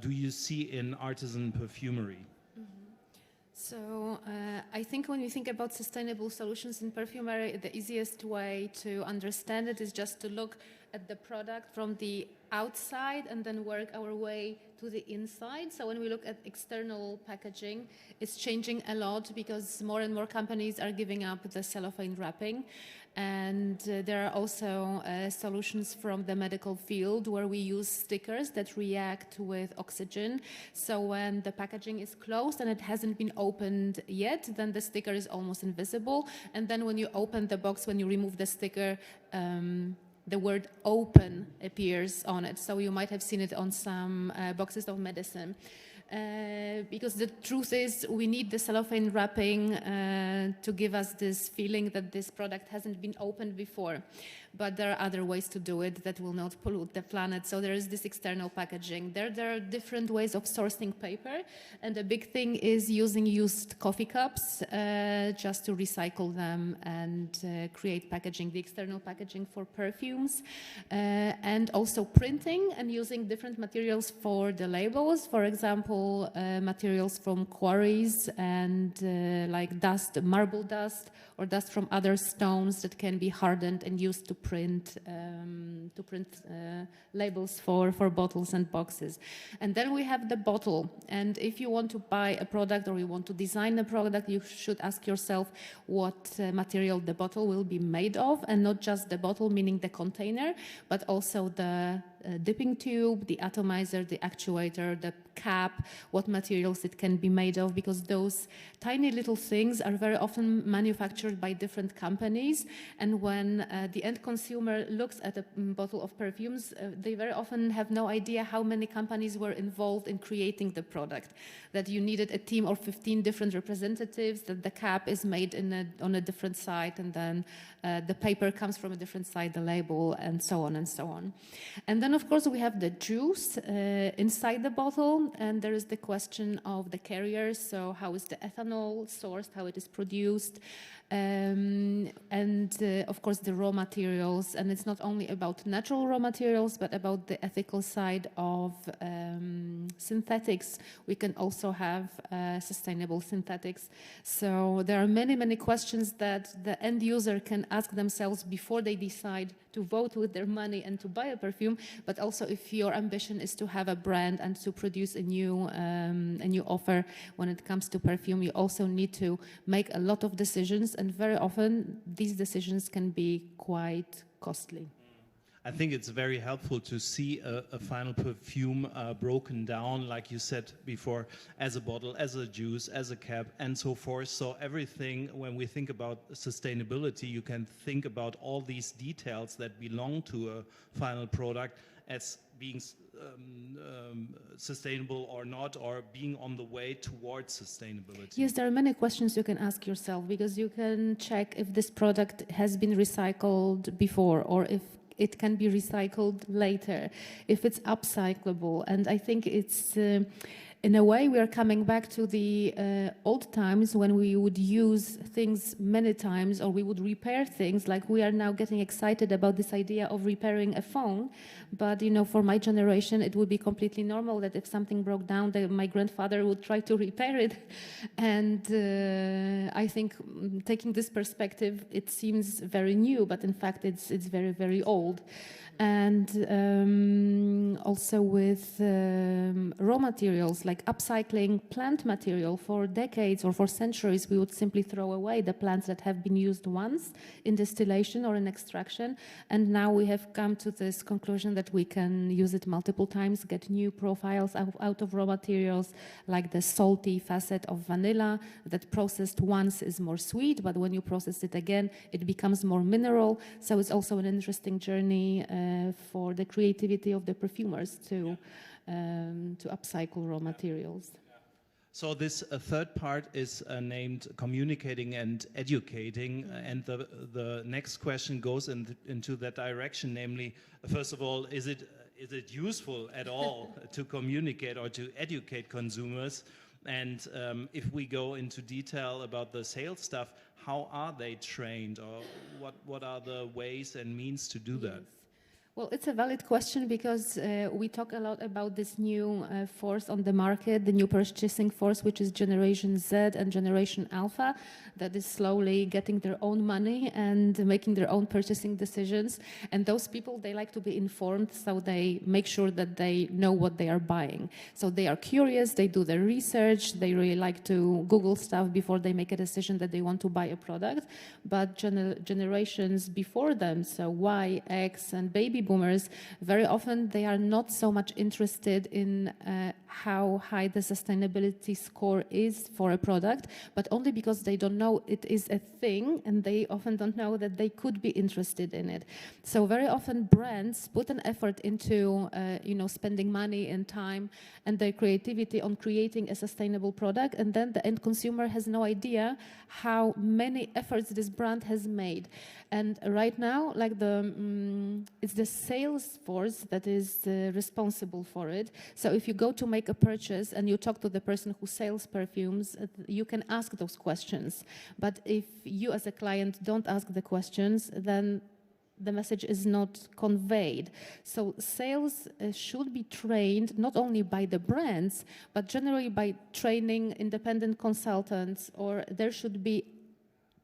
do you see in artisan perfumery? So I think when we think about sustainable solutions in perfumery, the easiest way to understand it is just to look at the product from the outside and then work our way to the inside. So when we look at external packaging, it's changing a lot because more and more companies are giving up the cellophane wrapping. And there are also solutions from the medical field where we use stickers that react with oxygen. So when the packaging is closed and it hasn't been opened yet, then the sticker is almost invisible. And then when you open the box, when you remove the sticker, the word open appears on it. So you might have seen it on some boxes of medicine. Because the truth is we need the cellophane wrapping to give us this feeling that this product hasn't been opened before. But there are other ways to do it that will not pollute the planet. So there is this external packaging. There are different ways of sourcing paper. And the big thing is using used coffee cups just to recycle them and create packaging, the external packaging for perfumes. And also printing and using different materials for the labels. For example, materials from quarries and like dust, marble dust, or dust from other stones that can be hardened and used to print labels for bottles and boxes. And then we have the bottle. And if you want to buy a product or you want to design a product, you should ask yourself what material the bottle will be made of, and not just the bottle, meaning the container, but also the dipping tube, the atomizer, the actuator, the cap, what materials it can be made of, because those tiny little things are very often manufactured by different companies. And when the end consumer looks at a bottle of perfumes, they very often have no idea how many companies were involved in creating the product, that you needed a team of 15 different representatives, that the cap is made on a different site, and then the paper comes from a different site, the label, and so on and so on. And then, of course, we have the juice inside the bottle, and there is the question of the carriers. So how is the ethanol sourced, how it is produced, and and of course the raw materials. And it's not only about natural raw materials, but about the ethical side of synthetics. We can also have sustainable synthetics. So there are many, many questions that the end user can ask themselves before they decide to vote with their money and to buy a perfume. But also, if your ambition is to have a brand and to produce a new offer when it comes to perfume, you also need to make a lot of decisions, and very often these decisions can be quite costly. I think it's very helpful to see a final perfume broken down, like you said before, as a bottle, as a juice, as a cap, and so forth. So everything, when we think about sustainability, you can think about all these details that belong to a final product as being sustainable or not, or being on the way towards sustainability. Yes, there are many questions you can ask yourself, because you can check if this product has been recycled before, or if it can be recycled later, if it's upcyclable. And I think it's, in a way, we are coming back to the old times when we would use things many times, or we would repair things. Like, we are now getting excited about this idea of repairing a phone. But, you know, for my generation, it would be completely normal that if something broke down, that my grandfather would try to repair it. And I think, taking this perspective, it seems very new, but in fact, it's very, very old. And also with raw materials, like upcycling plant material. For decades or for centuries, we would simply throw away the plants that have been used once in distillation or in extraction. And now we have come to this conclusion that we can use it multiple times, get new profiles out of raw materials, like the salty facet of vanilla, that processed once is more sweet, but when you process it again, it becomes more mineral. So it's also an interesting journey for the creativity of the perfumers to upcycle raw materials. So this third part is named communicating and educating, and the next question goes into that direction. Namely, first of all, is it useful at all to communicate or to educate consumers? And if we go into detail about the sales stuff, how are they trained, or what are the ways and means to do that? Well, it's a valid question, because we talk a lot about this new force on the market, the new purchasing force, which is Generation Z and Generation Alpha, that is slowly getting their own money and making their own purchasing decisions. And those people, they like to be informed, so they make sure that they know what they are buying. So they are curious, they do their research, they really like to Google stuff before they make a decision that they want to buy a product. But generations before them, so Y, X, and baby boomers, very often they are not so much interested in how high the sustainability score is for a product, but only because they don't know it is a thing, and they often don't know that they could be interested in it. So very often brands put an effort into spending money and time and their creativity on creating a sustainable product, and then the end consumer has no idea how many efforts this brand has made. And right now, like it's the sales force that is responsible for it. So if you go to make a purchase and you talk to the person who sells perfumes, you can ask those questions. But if you as a client don't ask the questions, then the message is not conveyed. So sales should be trained not only by the brands, but generally by training independent consultants, or there should be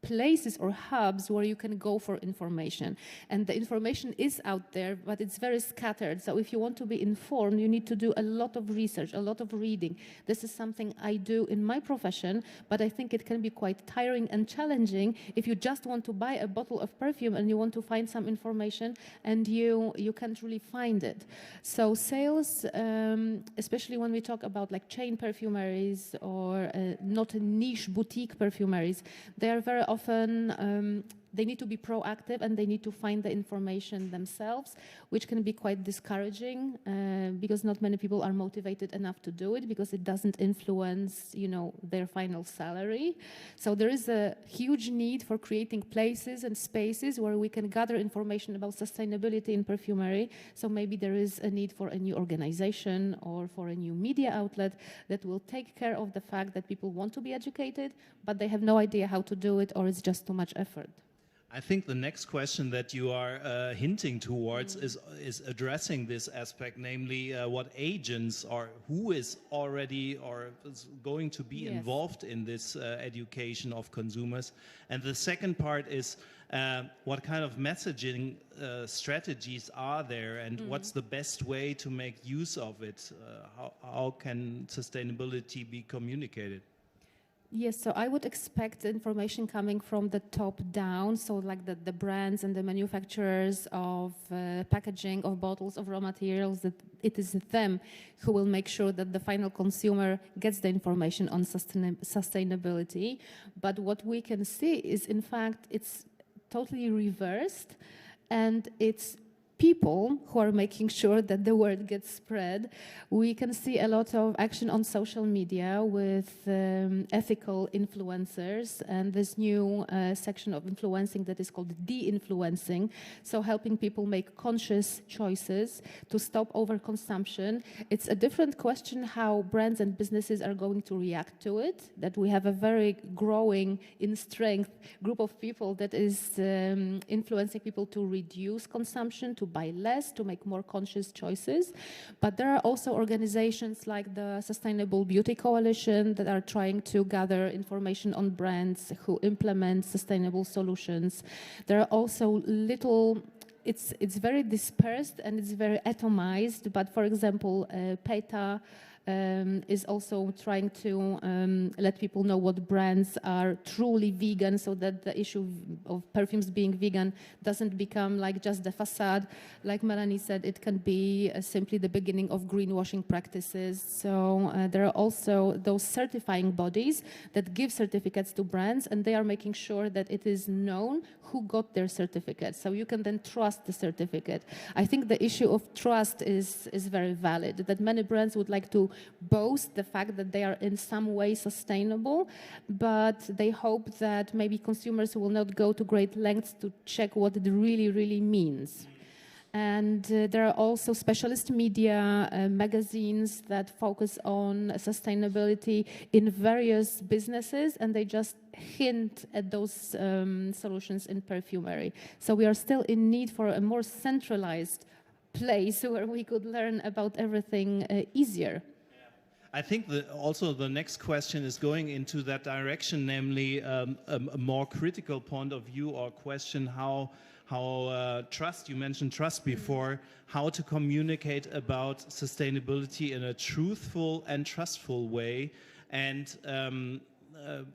places or hubs where you can go for information. And the information is out there, but it's very scattered. So if you want to be informed, you need to do a lot of research, a lot of reading. This is something I do in my profession, but I think it can be quite tiring and challenging if you just want to buy a bottle of perfume and you want to find some information and you can't really find it. So sales, especially when we talk about like chain perfumeries or not niche boutique perfumeries, they are very often they need to be proactive and they need to find the information themselves, which can be quite discouraging because not many people are motivated enough to do it because it doesn't influence, their final salary. So there is a huge need for creating places and spaces where we can gather information about sustainability in perfumery. So maybe there is a need for a new organization or for a new media outlet that will take care of the fact that people want to be educated, but they have no idea how to do it, or it's just too much effort. I think the next question that you are hinting towards is addressing this aspect, namely what agents or who is already or is going to be involved in this education of consumers. And the second part is what kind of messaging strategies are there, and what's the best way to make use of it? How can sustainability be communicated? Yes, so I would expect information coming from the top down, so like the brands and the manufacturers of packaging, of bottles, of raw materials, that it is them who will make sure that the final consumer gets the information on sustainability. But what we can see is, in fact, it's totally reversed, and it's people who are making sure that the word gets spread. We can see a lot of action on social media with ethical influencers and this new section of influencing that is called de-influencing, so helping people make conscious choices to stop overconsumption. It's a different question how brands and businesses are going to react to it, that we have a very growing in strength group of people that is influencing people to reduce consumption, to buy less, to make more conscious choices. But there are also organizations like the Sustainable Beauty Coalition that are trying to gather information on brands who implement sustainable solutions. There are also it's very dispersed and it's very atomized, but for example, PETA is also trying to let people know what brands are truly vegan, so that the issue of perfumes being vegan doesn't become like just the facade. Like Melanie said, it can be simply the beginning of greenwashing practices. So there are also those certifying bodies that give certificates to brands, and they are making sure that it is known who got their certificate, so you can then trust the certificate. I think the issue of trust is very valid, that many brands would like to boast the fact that they are in some way sustainable, but they hope that maybe consumers will not go to great lengths to check what it really means. And there are also specialist media magazines that focus on sustainability in various businesses, and they just hint at those solutions in perfumery. So we are still in need for a more centralized place where we could learn about everything easier. I think also the next question is going into that direction, namely a more critical point of view or question how trust, you mentioned trust before, how to communicate about sustainability in a truthful and trustful way, and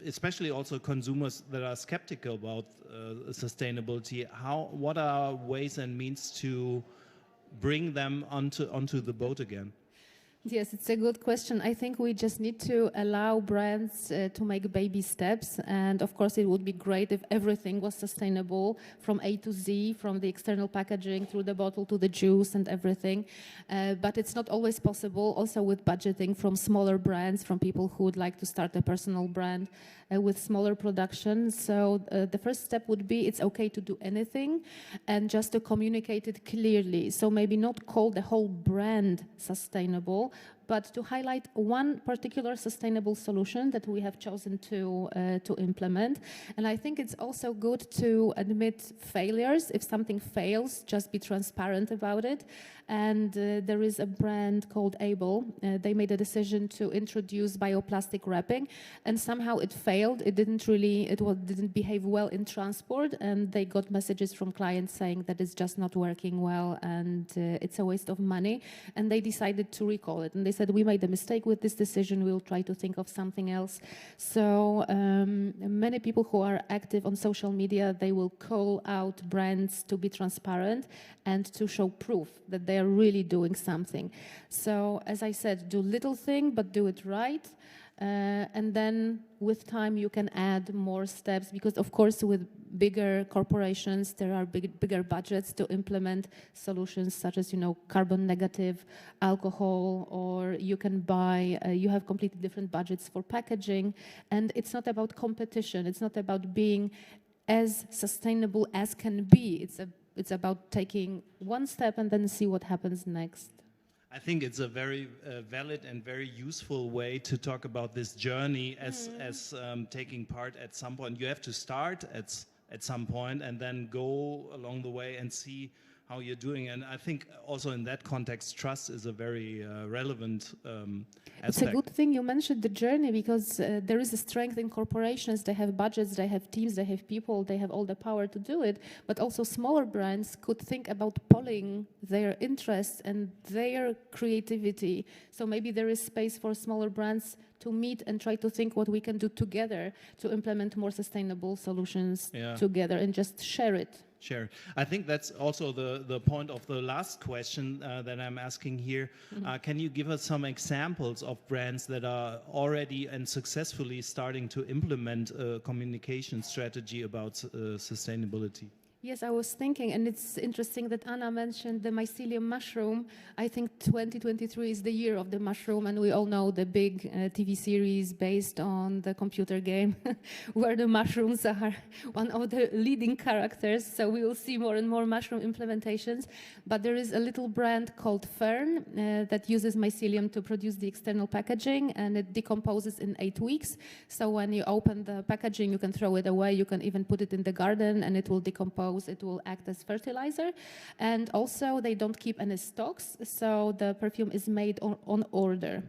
especially also consumers that are skeptical about sustainability. What are ways and means to bring them onto the boat again? Yes, it's a good question. I think we just need to allow brands to make baby steps. And of course, it would be great if everything was sustainable from A to Z, from the external packaging through the bottle to the juice and everything. But it's not always possible, also with budgeting from smaller brands, from people who would like to start a personal brand with smaller production. So the first step would be it's okay to do anything and just to communicate it clearly. So maybe not call the whole brand sustainable, but to highlight one particular sustainable solution that we have chosen to implement. And I think it's also good to admit failures. If something fails, just be transparent about it. And there is a brand called Able. They made a decision to introduce bioplastic wrapping, and somehow it failed. It didn't behave well in transport, and they got messages from clients saying that it's just not working well and it's a waste of money. And they decided to recall it. And they said, we made a mistake with this decision. We'll try to think of something else. So many people who are active on social media, they will call out brands to be transparent and to show proof that they are really doing something. So as I said, do little thing, but do it right. And then with time you can add more steps, because of course with bigger corporations there are bigger budgets to implement solutions such as, carbon negative alcohol, or you can buy, you have completely different budgets for packaging. And it's not about competition, it's not about being as sustainable as can be. It's about taking one step and then see what happens next. I think it's a very valid and very useful way to talk about this journey as taking part at some point. You have to start at at some point and then go along the way and see how you're doing. And I think also in that context, trust is a very relevant aspect. It's a good thing you mentioned the journey, because there is a strength in corporations. They have budgets, they have teams, they have people, they have all the power to do it. But also smaller brands could think about polling their interests and their creativity. So maybe there is space for smaller brands to meet and try to think what we can do together to implement more sustainable solutions together and just share it. Sure. I think that's also the point of the last question that I'm asking here. Can you give us some examples of brands that are already and successfully starting to implement a communication strategy about sustainability? Yes, I was thinking, and it's interesting that Anna mentioned the mycelium mushroom. I think 2023 is the year of the mushroom, and we all know the big TV series based on the computer game where the mushrooms are one of the leading characters. So we will see more and more mushroom implementations. But there is a little brand called Fern that uses mycelium to produce the external packaging, and it decomposes in 8 weeks. So when you open the packaging, you can throw it away. You can even put it in the garden, and it will decompose. It will act as fertilizer. And also they don't keep any stocks, so the perfume is made on order.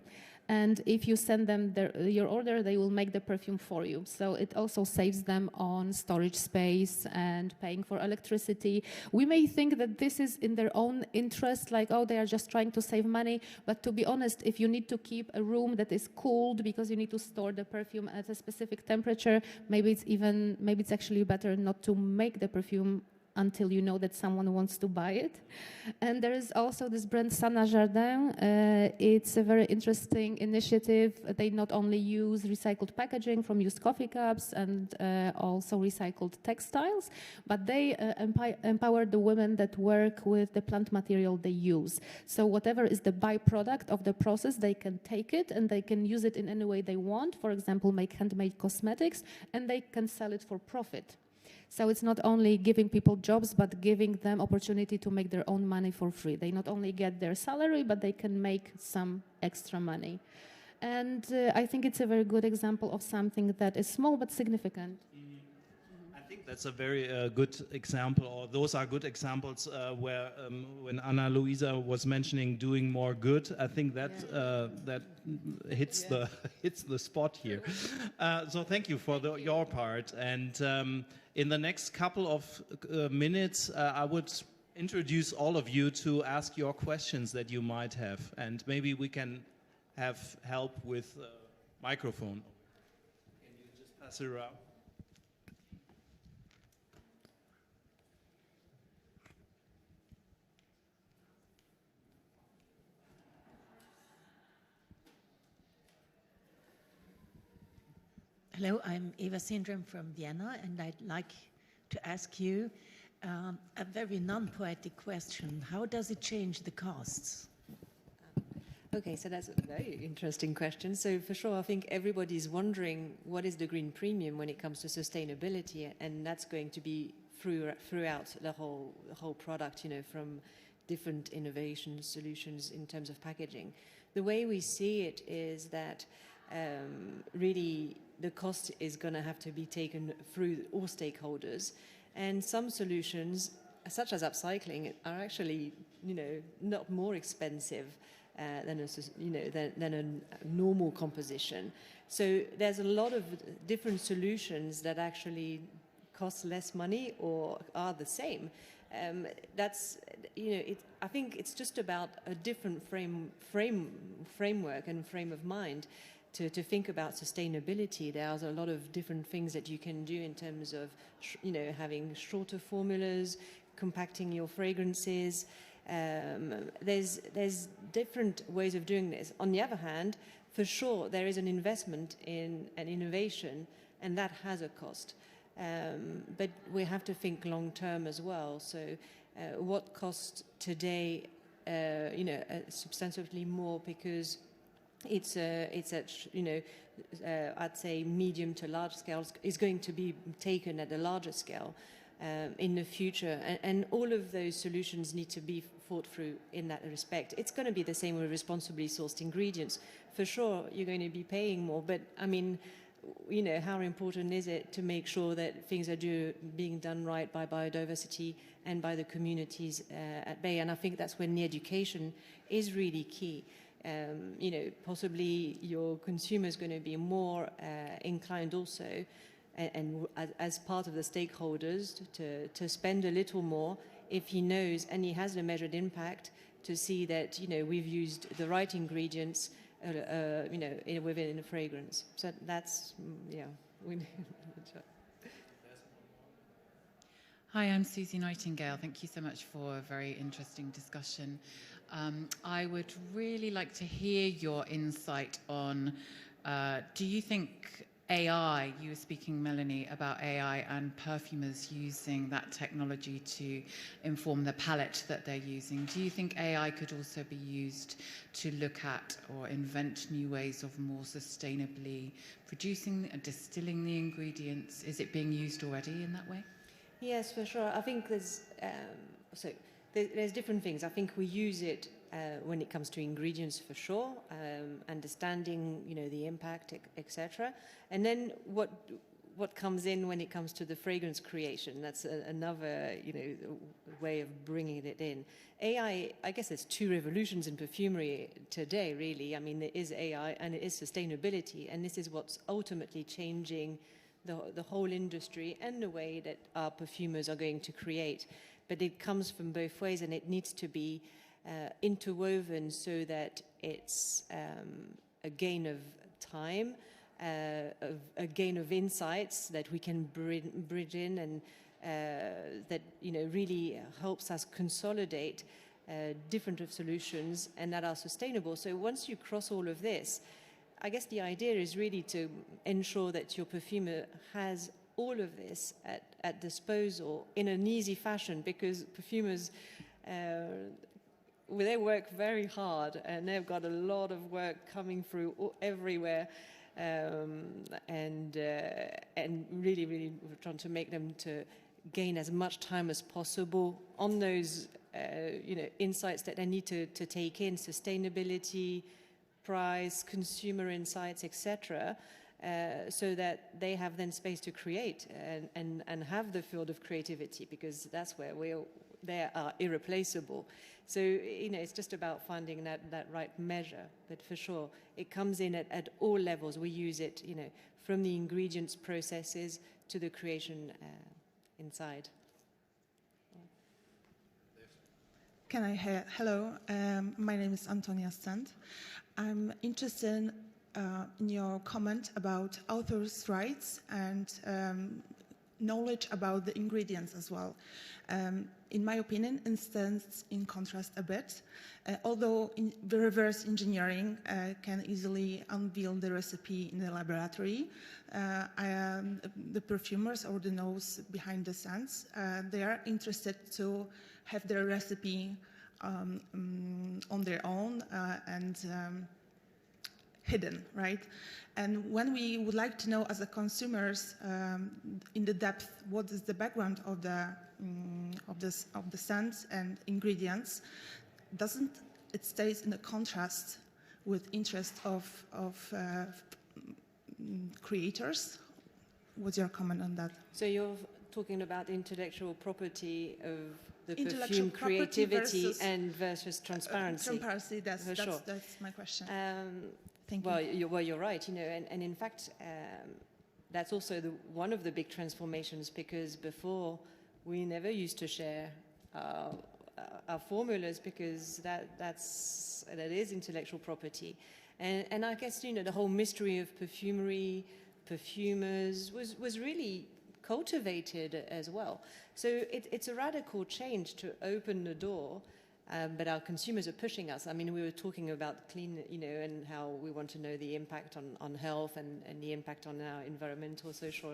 And if you send them your order, they will make the perfume for you. So it also saves them on storage space and paying for electricity. We may think that this is in their own interest, like, oh, they are just trying to save money. But to be honest, if you need to keep a room that is cooled because you need to store the perfume at a specific temperature, maybe it's actually better not to make the perfume until you know that someone wants to buy it. And there is also this brand Sana Jardin. It's a very interesting initiative. They not only use recycled packaging from used coffee cups and also recycled textiles, but they empower the women that work with the plant material they use. So whatever is the byproduct of the process, they can take it and they can use it in any way they want. For example, make handmade cosmetics, and they can sell it for profit. So it's not only giving people jobs, but giving them opportunity to make their own money for free. They not only get their salary, but they can make some extra money. And I think it's a very good example of something that is small but significant. I think that's a very good example, or those are good examples where when Anna Luisa was mentioning doing more good, I think that that hits the spot here. So thank you for your part. And in the next couple of minutes, I would introduce all of you to ask your questions that you might have, and maybe we can have help with microphone. Can you just pass it around? Hello, I'm Eva Sindram from Vienna, and I'd like to ask you a very non-poetic question. How does it change the costs? Okay, so that's a very interesting question. So for sure, I think everybody's wondering what is the green premium when it comes to sustainability, and that's going to be throughout the whole product, you know, from different innovation solutions in terms of packaging. The way we see it is that really the cost is going to have to be taken through all stakeholders, and some solutions, such as upcycling, are actually, you know, not more expensive than a normal composition. So there's a lot of different solutions that actually cost less money or are the same. That's, you know, I think it's just about a different framework and frame of mind to think about sustainability. There's a lot of different things that you can do in terms of, you know, having shorter formulas, compacting your fragrances. There's different ways of doing this. On the other hand, for sure, there is an investment in an innovation, and that has a cost. But we have to think long term as well. So what costs today, you know, substantially more because it's at, you know, I'd say medium to large scales is going to be taken at a larger scale in the future. And all of those solutions need to be thought through in that respect. It's going to be the same with responsibly sourced ingredients. For sure, you're going to be paying more, but I mean, you know, how important is it to make sure that things are being done right by biodiversity and by the communities at bay? And I think that's when the education is really key. You know, possibly your consumer is going to be more inclined also, and as part of the stakeholders, to spend a little more if he knows and he has a measured impact, to see that, you know, we've used the right ingredients, you know, within a fragrance. So that's, yeah. Hi, I'm Susie Nightingale. Thank you so much for a very interesting discussion. I would really like to hear your insight on, do you think AI, you were speaking, Melanie, about AI and perfumers using that technology to inform the palette that they're using. Do you think AI could also be used to look at or invent new ways of more sustainably producing and distilling the ingredients? Is it being used already in that way? Yes, for sure. I think there's different things. I think we use it when it comes to ingredients, for sure, understanding, you know, the impact, etc. And then what comes in when it comes to the fragrance creation. That's another, you know, way of bringing it in. AI, I guess there's two revolutions in perfumery today, really. I mean, there is AI and it is sustainability, and this is what's ultimately changing the whole industry and the way that our perfumers are going to create. But it comes from both ways, and it needs to be interwoven so that it's a gain of time, a gain of insights that we can bridge in, and that, you know, really helps us consolidate different of solutions and that are sustainable. So once you cross all of this, I guess the idea is really to ensure that your perfumer has all of this at disposal in an easy fashion, because perfumers, they work very hard and they've got a lot of work coming through everywhere, and really, really we're trying to make them to gain as much time as possible on those, you know, insights that they need to take in, sustainability, price, consumer insights, etc., so that they have then space to create and have the field of creativity, because that's where they are irreplaceable. So, you know, it's just about finding that right measure. But for sure, it comes in at all levels. We use it, you know, from the ingredients processes to the creation inside. Can I hear? Hello, my name is Antonia Sand. I'm interested in your comment about authors' rights and knowledge about the ingredients as well. In my opinion, instance in contrast a bit, although the reverse engineering can easily unveil the recipe in the laboratory, the perfumers or the nose behind the scents, they are interested to have their recipe on their own and hidden, right? And when we would like to know as a consumers in the depth what is the background of the scents and ingredients, doesn't it stays in a contrast with interest of creators? What's your comment on that? So you're talking about intellectual property of the perfume creativity versus transparency. Transparency, that's my question. Thank you. Well, you're right, you know, and in fact, that's also one of the big transformations, because before we never used to share our formulas, because that is intellectual property, and I guess, you know, the whole mystery of perfumery, perfumers was really cultivated as well. So it's a radical change to open the door. But our consumers are pushing us. I mean, we were talking about clean, you know, and how we want to know the impact on health and the impact on our environmental, social.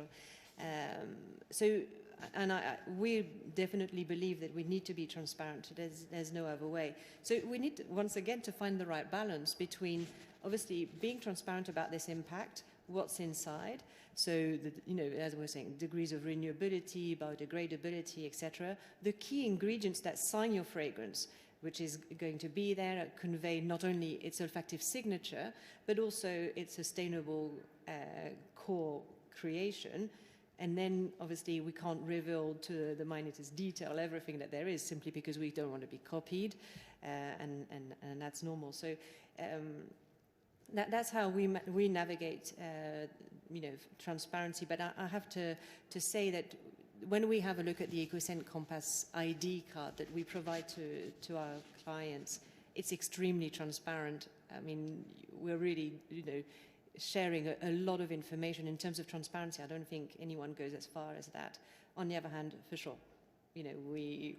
We definitely believe that we need to be transparent. There's no other way. So we need to, once again, to find the right balance between obviously being transparent about this impact, what's inside. So, you know, as we're saying, degrees of renewability, biodegradability, etc. The key ingredients that sign your fragrance. which is going to be there, convey not only its olfactive signature, but also its sustainable core creation. And then, obviously, we can't reveal to the minutest detail everything that there is, simply because we don't want to be copied, and that's normal. So that's how we navigate, transparency. But I have to say that when we have a look at the EcoScent Compass ID card that we provide to our clients, it's extremely transparent. I mean, we're really, sharing a lot of information in terms of transparency. I don't think anyone goes as far as that. On the other hand, for sure, we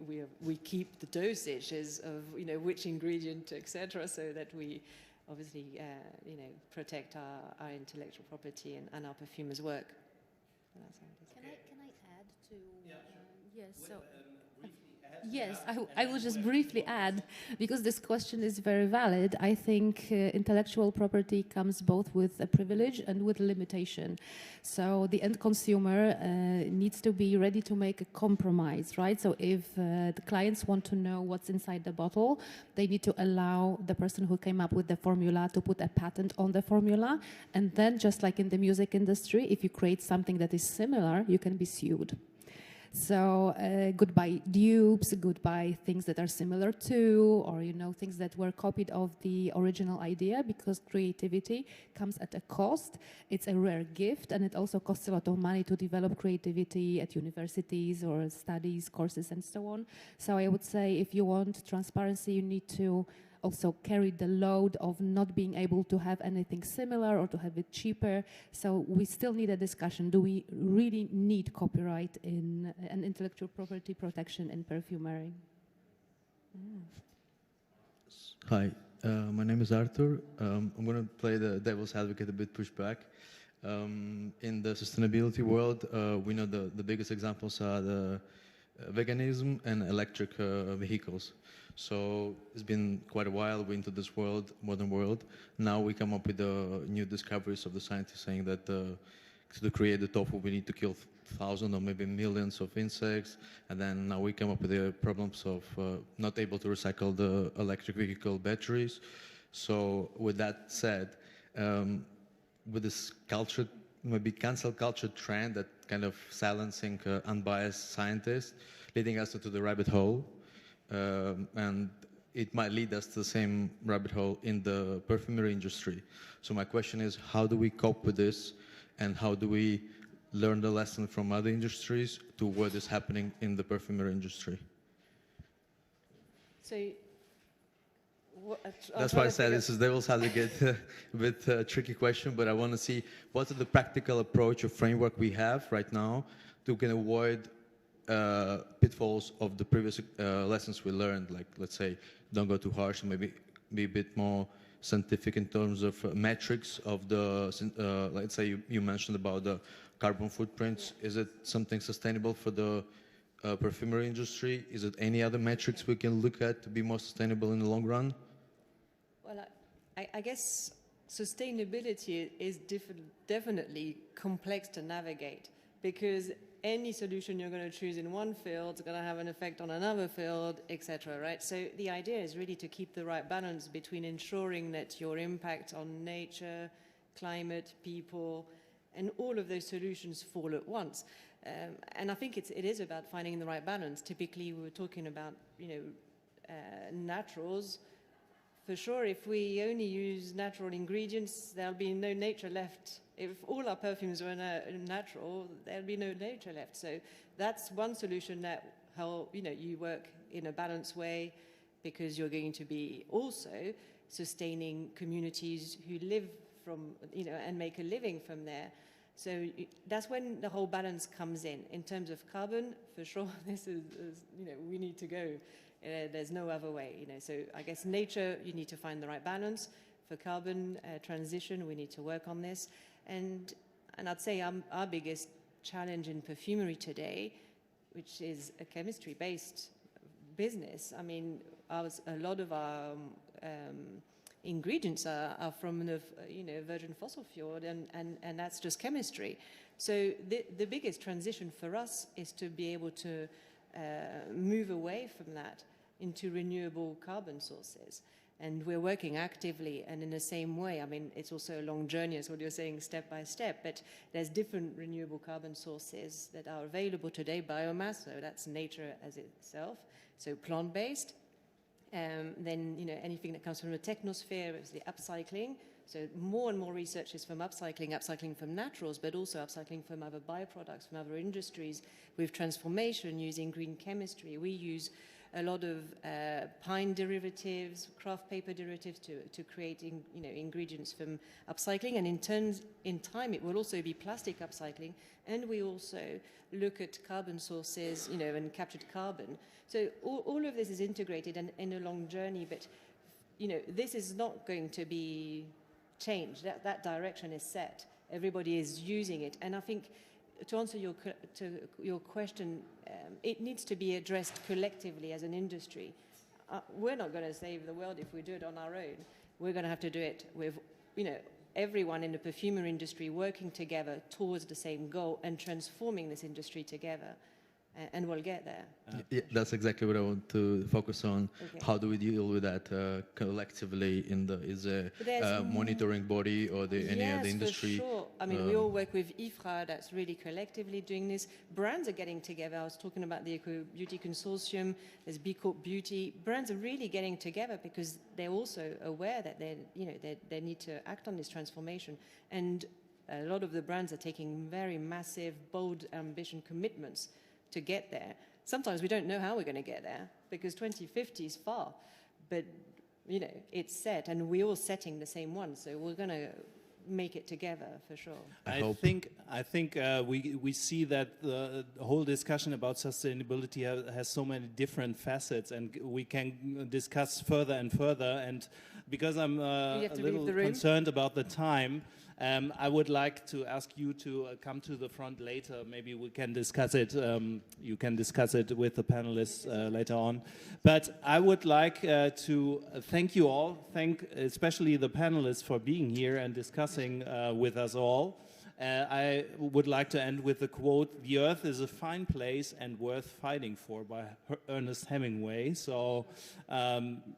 keep the dosages of which ingredient, etc., so that we obviously protect our intellectual property and our perfumers' work. That's how it is. Can I add to? Yeah, sure. Yes. So. Yes, I will just briefly add, because this question is very valid. I think intellectual property comes both with a privilege and with limitation. So the end consumer needs to be ready to make a compromise, right? So if the clients want to know what's inside the bottle, they need to allow the person who came up with the formula to put a patent on the formula. And then, just like in the music industry, if you create something that is similar, you can be sued. So goodbye dupes, goodbye things that are similar to, or things that were copied of the original idea, because creativity comes at a cost. It's a rare gift, and it also costs a lot of money to develop creativity at universities or studies, courses, and so on. So I would say, if you want transparency, you need to also carry the load of not being able to have anything similar or to have it cheaper. So we still need a discussion. Do we really need copyright in and intellectual property protection in perfumery? Hi, my name is Arthur. I'm going to play the devil's advocate, a bit pushback. In the sustainability world, we know the biggest examples are the veganism and electric vehicles. So it's been quite a while we're into this world, modern world. Now we come up with the new discoveries of the scientists saying that to create the tofu we need to kill thousands or maybe millions of insects, and then now we come up with the problems of not able to recycle the electric vehicle batteries. So with that said, with this culture, maybe cancel culture trend that kind of silencing unbiased scientists, leading us into the rabbit hole. And it might lead us to the same rabbit hole in the perfumery industry. So my question is, how do we cope with this, and how do we learn the lesson from other industries to what is happening in the perfumery industry? So that's why I said this is devil's advocate, a bit tricky question, but I want to see what is the practical approach or framework we have right now to can avoid pitfalls of the previous lessons we learned, like, let's say, don't go too harsh and maybe be a bit more scientific in terms of metrics of the, let's say you mentioned about the carbon footprints. Is it something sustainable for the perfumery industry? Is it any other metrics we can look at to be more sustainable in the long run? Well, I guess sustainability is definitely complex to navigate, because any solution you're going to choose in one field is going to have an effect on another field, etc., right? So the idea is really to keep the right balance between ensuring that your impact on nature, climate, people, and all of those solutions fall at once. And I think it is about finding the right balance. Typically, we were talking about, naturals. For sure, if we only use natural ingredients, there'll be no nature left. If all our perfumes were natural, there'll be no nature left. So that's one solution, that you work in a balanced way, because you're going to be also sustaining communities who live from, and make a living from there. So that's when the whole balance comes in terms of carbon. For sure, this is we need to go. There's no other way, So I guess nature, you need to find the right balance. For carbon transition, we need to work on this. And I'd say our biggest challenge in perfumery today, which is a chemistry-based business. I mean, a lot of our ingredients are from the virgin fossil fuel, and that's just chemistry. So the biggest transition for us is to be able to move away from that into renewable carbon sources. And we're working actively and in the same way. I mean, it's also a long journey, as what you're saying, step by step, but there's different renewable carbon sources that are available today. Biomass, so that's nature as itself, so plant-based. Then, you know, anything that comes from the technosphere is the upcycling. So more and more research is from upcycling from naturals, but also upcycling from other byproducts, from other industries, with transformation using green chemistry. We use a lot of pine derivatives, craft paper derivatives to create ingredients from upcycling. And in time, it will also be plastic upcycling. And we also look at carbon sources, you know, and captured carbon. So all of this is integrated and in a long journey. But, you know, this is not going to be changed. That direction is set. Everybody is using it. And I think to answer your question, it needs to be addressed collectively as an industry. We're not going to save the world if we do it on our own. We're going to have to do it with, you know, everyone in the perfumery industry working together towards the same goal and transforming this industry together. And we'll get there. Yeah, that's exactly what I want to focus on. Okay. How do we deal with that collectively? Is a monitoring body or any other industry? Yes, for sure. I mean, we all work with IFRA. That's really collectively doing this. Brands are getting together. I was talking about the Eco Beauty Consortium. There's B Corp Beauty. Brands are really getting together because they're also aware that they need to act on this transformation. And a lot of the brands are taking very massive, bold ambition commitments to get there. Sometimes we don't know how we're going to get there because 2050 is far, but you know, it's set and we're all setting the same one, so we're going to make it together for sure. I think we see that the whole discussion about sustainability has so many different facets, and we can discuss further and further. And because I'm a little concerned about the time, I would like to ask you to come to the front later. Maybe we can discuss it. You can discuss it with the panelists later on. But I would like to thank you all, thank especially the panelists for being here and discussing with us all. I would like to end with the quote, "The earth is a fine place and worth fighting for," by Ernest Hemingway. So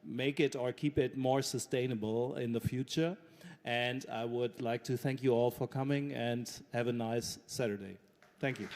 make it or keep it more sustainable in the future. And I would like to thank you all for coming and have a nice Saturday. Thank you.